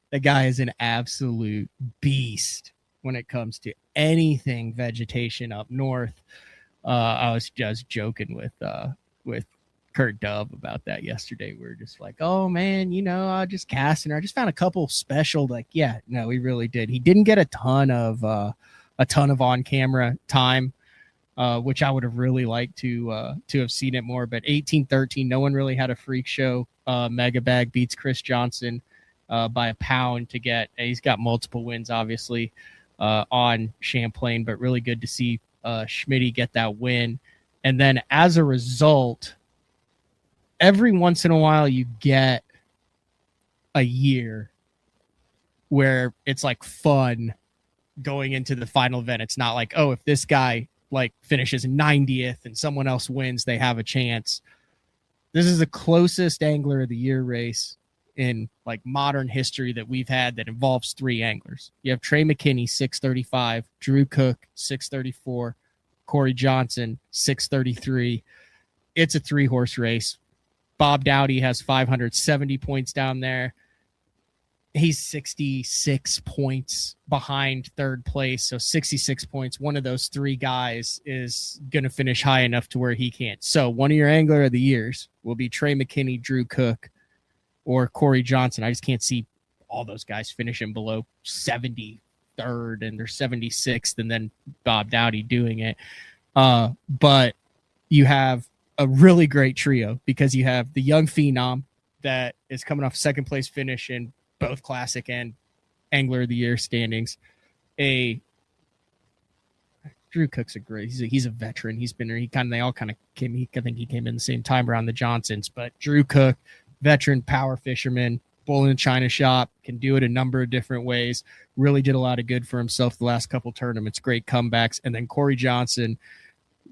[SPEAKER 1] The guy is an absolute beast when it comes to anything vegetation up north. I was just joking with Kurt Dove about that yesterday. We were just like, oh man, I just casting her. I just found a couple special, yeah, no, he really did. He didn't get a ton of on-camera time, which I would have really liked to have seen it more. But 18-13, no one really had a freak show. Mega Bag beats Chris Johnson by a pound to get. He's got multiple wins, obviously, on Champlain, but really good to see Schmitty get that win. And then as a result, every once in a while you get a year where it's like fun going into the final event. It's not like, oh, if this guy finishes 90th and someone else wins, they have a chance. This is the closest Angler of the Year race in modern history that we've had that involves three anglers. You have Trey McKinney, 635, Drew Cook, 634, Corey Johnson, 633. It's a 3-horse race. Bob Dowdy has 570 points down there. He's 66 points behind third place. So 66 points. One of those three guys is going to finish high enough to where he can't. So one of your Angler of the Years will be Trey McKinney, Drew Cook, or Corey Johnson. I just can't see all those guys finishing below 73rd and they're 76th and then Bob Dowdy doing it. But you have a really great trio because you have the young phenom that is coming off second place finish in both Classic and Angler of the Year standings. Drew Cook's a great. He's a veteran. He's been there. They all kind of came. I think he came in the same time around the Johnsons. But Drew Cook, veteran power fisherman, bull in a china shop, can do it a number of different ways. Really did a lot of good for himself the last couple tournaments. Great comebacks. And then Corey Johnson,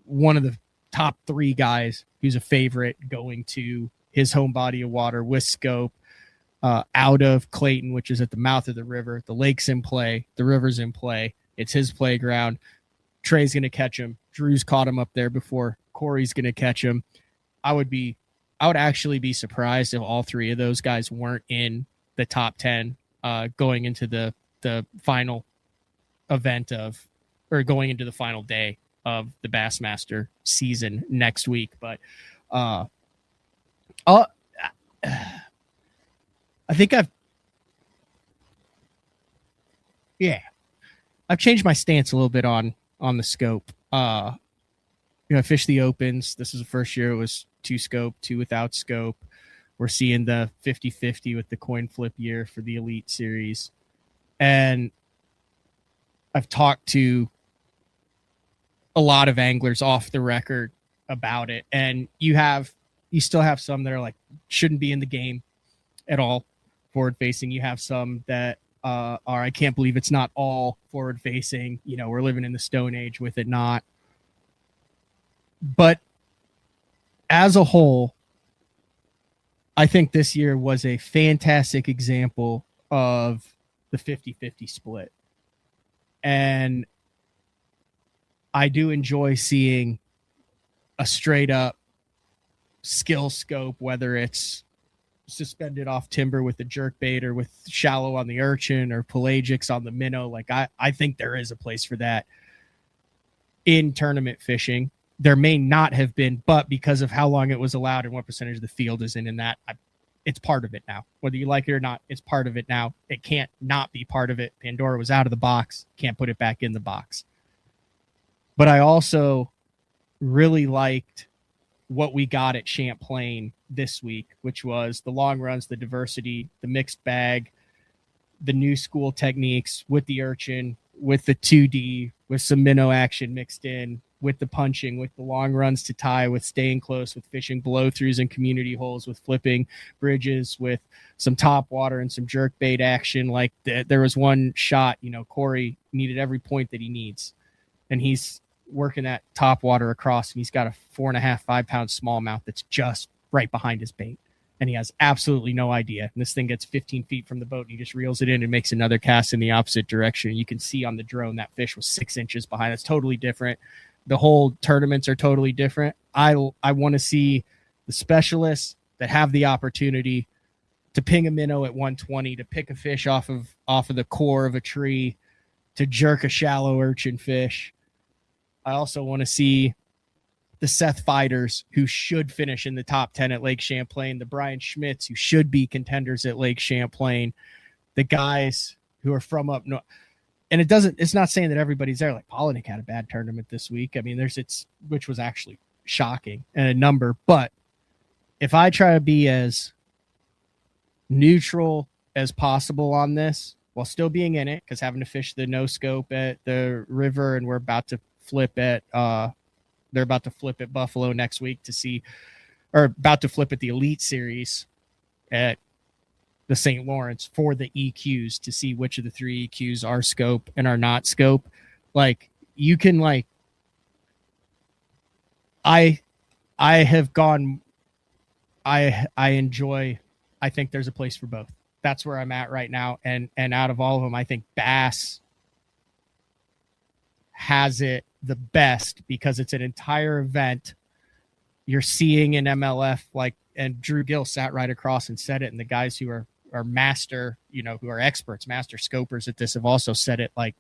[SPEAKER 1] one of the top three guys who's a favorite going to his home body of water with scope out of Clayton, which is at the mouth of the river. The lake's in play. The river's in play. It's his playground. Trey's going to catch him. Drew's caught him up there before. Corey's going to catch him. I would actually be surprised if all three of those guys weren't in the top 10 going into the final event going into the final day of the Bassmaster season next week. But I think I've changed my stance a little bit on the scope. I fished the opens. This is the first year it was 2 scope, 2 without scope. We're seeing the 50-50 with the coin flip year for the Elite Series. And I've talked to a lot of anglers off the record about it. And you still have some that are shouldn't be in the game at all, forward facing. You have some that I can't believe it's not all forward facing. We're living in the Stone Age with it not. But as a whole, I think this year was a fantastic example of the 50-50 split. And I do enjoy seeing a straight up skill scope, whether it's suspended off timber with the jerkbait or with shallow on the urchin or pelagics on the minnow. I think there is a place for that in tournament fishing. there may not have been, but because of how long it was allowed and what percentage of the field is in that, it's part of it now. Whether you like it or not, it's part of it now. It can't not be part of it. Pandora was out of the box. Can't put it back in the box. But I also really liked what we got at Champlain this week, which was the long runs, the diversity, the mixed bag, the new school techniques with the urchin, with the 2D, with some minnow action mixed in, with the punching, with the long runs to tie, with staying close, with fishing blow throughs and community holes, with flipping bridges, with some top water and some jerk bait action. Like there was one shot, Corey needed every point that he needs, and he's working that top water across, and he's got a 4.5, 5 pound smallmouth that's just right behind his bait, and he has absolutely no idea. And this thing gets 15 feet from the boat, and he just reels it in and makes another cast in the opposite direction. You can see on the drone that fish was 6 inches behind. That's totally different. The whole tournaments are totally different. I want to see the specialists that have the opportunity to ping a minnow at 120, to pick a fish off of the core of a tree, to jerk a shallow urchin fish. I also want to see the Seth Fighters, who should finish in the top 10 at Lake Champlain, the Brian Schmitz, who should be contenders at Lake Champlain, the guys who are from up north. And it's not saying that everybody's there. Like Polinick had a bad tournament this week. I mean, which was actually shocking and a number. But if I try to be as neutral as possible on this while still being in it, because having to fish the no scope at the river, and we're about to flip at they're about to flip at Buffalo next week about to flip at the Elite Series at the St. Lawrence for the EQs to see which of the 3 EQs are scope and are not scope. Like you can I think there's a place for both. That's where I'm at right now. And out of all of them, I think bass has it the best because it's an entire event. You're seeing in MLF, and Drew Gill sat right across and said it. And the guys who are master, who are experts, master scopers at this have also said it. Like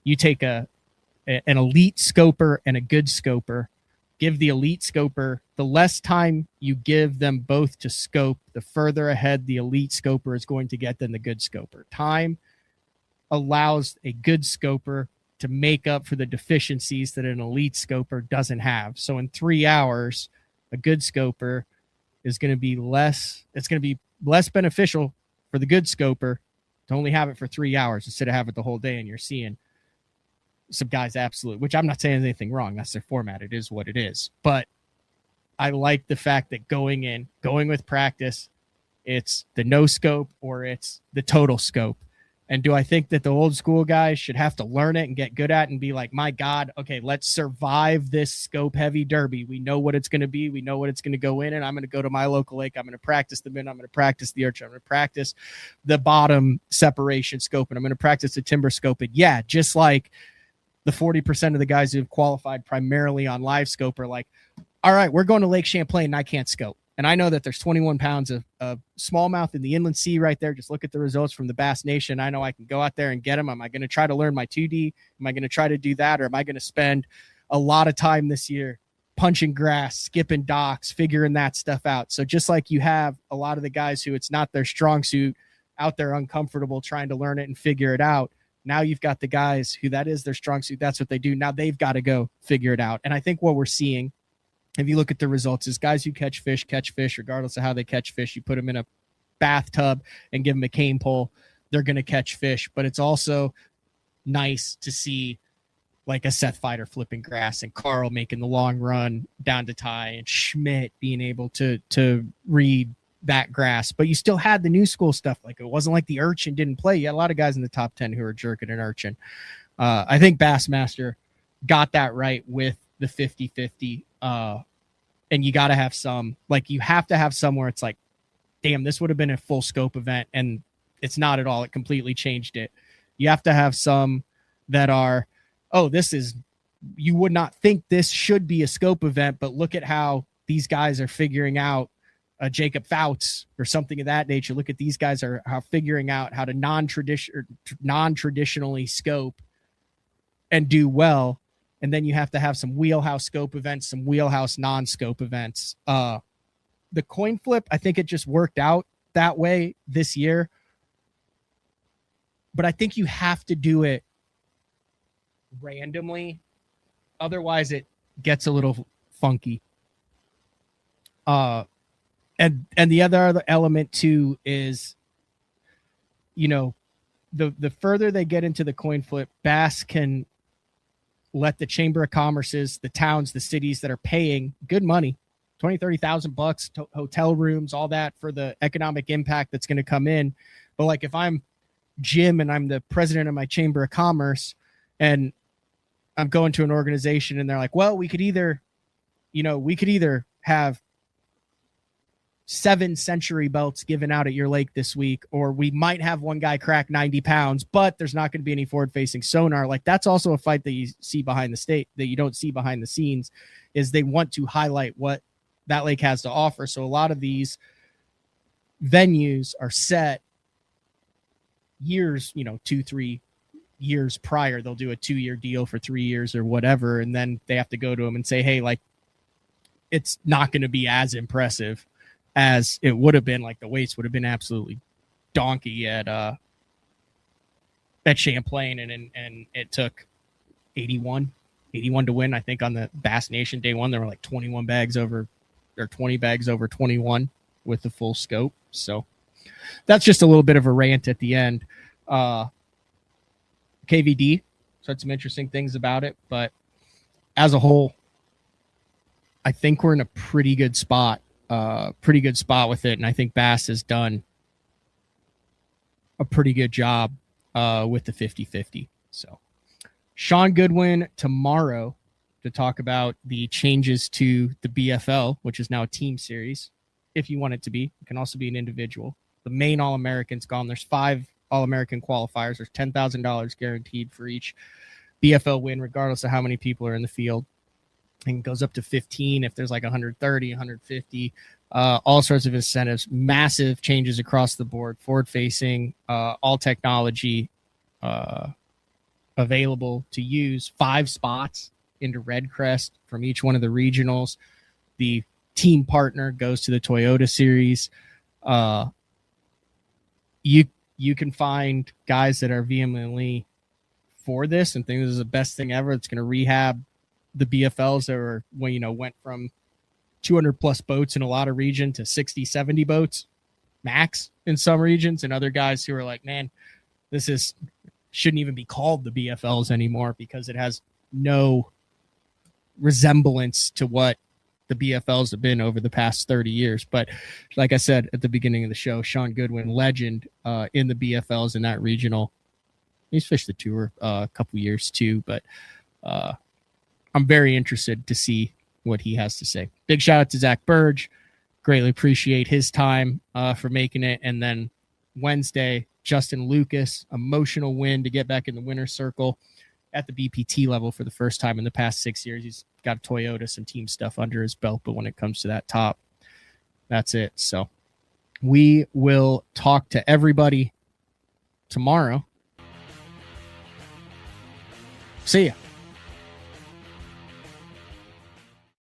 [SPEAKER 1] you take an elite scoper and a good scoper, give the elite scoper, the less time you give them both to scope, the further ahead the elite scoper is going to get than the good scoper. Time allows a good scoper to make up for the deficiencies that an elite scoper doesn't have. So in 3 hours, a good scoper is going to be less beneficial for the good scoper to only have it for 3 hours instead of have it the whole day. And you're seeing some guys which I'm not saying anything wrong. That's their format. It is what it is. But I like the fact that going with practice, it's the no scope or it's the total scope. And do I think that the old school guys should have to learn it and get good at it and be like, my God, okay, let's survive this scope heavy derby. We know what it's going to be. We know what it's going to go in. And I'm going to go to my local lake. I'm going to practice the minnow. I'm going to practice the urchin. I'm going to practice the bottom separation scope. And I'm going to practice the timber scope. And yeah, just like the 40% of the guys who have qualified primarily on live scope are like, all right, we're going to Lake Champlain and I can't scope. And I know that there's 21 pounds of smallmouth in the inland sea right there. Just look at the results from the Bass Nation. I know I can go out there and get them. Am I going to try to learn my 2D? Am I going to try to do that? Or am I going to spend a lot of time this year punching grass, skipping docks, figuring that stuff out? So just like you have a lot of the guys who it's not their strong suit out there uncomfortable trying to learn it and figure it out. Now you've got the guys who that is their strong suit. That's what they do. Now they've got to go figure it out. And I think what we're seeing, if you look at the results, is guys who catch fish, regardless of how they catch fish. You put them in a bathtub and give them a cane pole, they're going to catch fish. But it's also nice to see like a Seth Fighter flipping grass and Carl making the long run down to tie and Schmidt being able to read that grass. But you still had the new school stuff. Like it wasn't like the urchin didn't play. You had a lot of guys in the top 10 who are jerking an urchin. I think Bassmaster got that right with the 50-50. And you got to have some, like you have to have somewhere it's like, damn, this would have been a full scope event. And it's not at all. It completely changed it. You have to have some that are, you would not think this should be a scope event, but look at how these guys are figuring out Jacob Fouts or something of that nature. Look at these guys are figuring out how to non-traditionally scope and do well. And then you have to have some wheelhouse scope events, some wheelhouse non-scope events. The coin flip, I think it just worked out that way this year. But I think you have to do it randomly. Otherwise, it gets a little funky. And the other element too is, you know, the further they get into the coin flip, Bass can let the Chamber of Commerce's, the towns, the cities that are paying good money, $20,000-$30,000, hotel rooms, all that for the economic impact that's going to come in. But like if I'm Jim and I'm the president of my Chamber of Commerce and I'm going to an organization and they're like, well, we could either have 7 century belts given out at your lake this week, or we might have one guy crack 90 pounds, but there's not going to be any forward facing sonar. Like that's also a fight that you see behind the state that you don't see behind the scenes, is they want to highlight what that lake has to offer. So a lot of these venues are set years, 2-3 years prior. They'll do a 2-year deal for 3 years or whatever. And then they have to go to them and say, hey, like it's not going to be as impressive as it would have been. Like the weights would have been absolutely donkey at Champlain, and it took 81 to win. I think on the Bass Nation day one, there were like 21 bags over, or 20 bags over 21 with the full scope. So that's just a little bit of a rant at the end. KVD said some interesting things about it, but as a whole, I think we're in a pretty good spot with it. And I think Bass has done a pretty good job with the 50-50. So Sean Goodwin tomorrow to talk about the changes to the BFL, which is now a team series. If you want it to be, it can also be an individual. The main All-American's gone. There's 5 All-American qualifiers. There's $10,000 guaranteed for each BFL win, regardless of how many people are in the field. And it goes up to 15 if there's like 130, 150, all sorts of incentives, massive changes across the board, forward facing, all technology available to use, 5 spots into Red Crest from each one of the regionals. The team partner goes to the Toyota series. You can find guys that are vehemently for this and think this is the best thing ever. It's going to rehab the BFLs that were, went from 200 plus boats in a lot of region to 60, 70 boats max in some regions, and other guys who are like, man, this shouldn't even be called the BFLs anymore because it has no resemblance to what the BFLs have been over the past 30 years. But like I said at the beginning of the show, Sean Goodwin, legend in the BFLs in that regional. He's fished the tour a couple years too, but I'm very interested to see what he has to say. Big shout out to ZACK BIRGE. Greatly appreciate his time for making it. And then Wednesday, Justin Lucas, emotional win to get back in the winner's circle at the BPT level for the first time in the past 6 years. He's got a Toyota, some team stuff under his belt, but when it comes to that top, that's it. So we will talk to everybody tomorrow. See ya.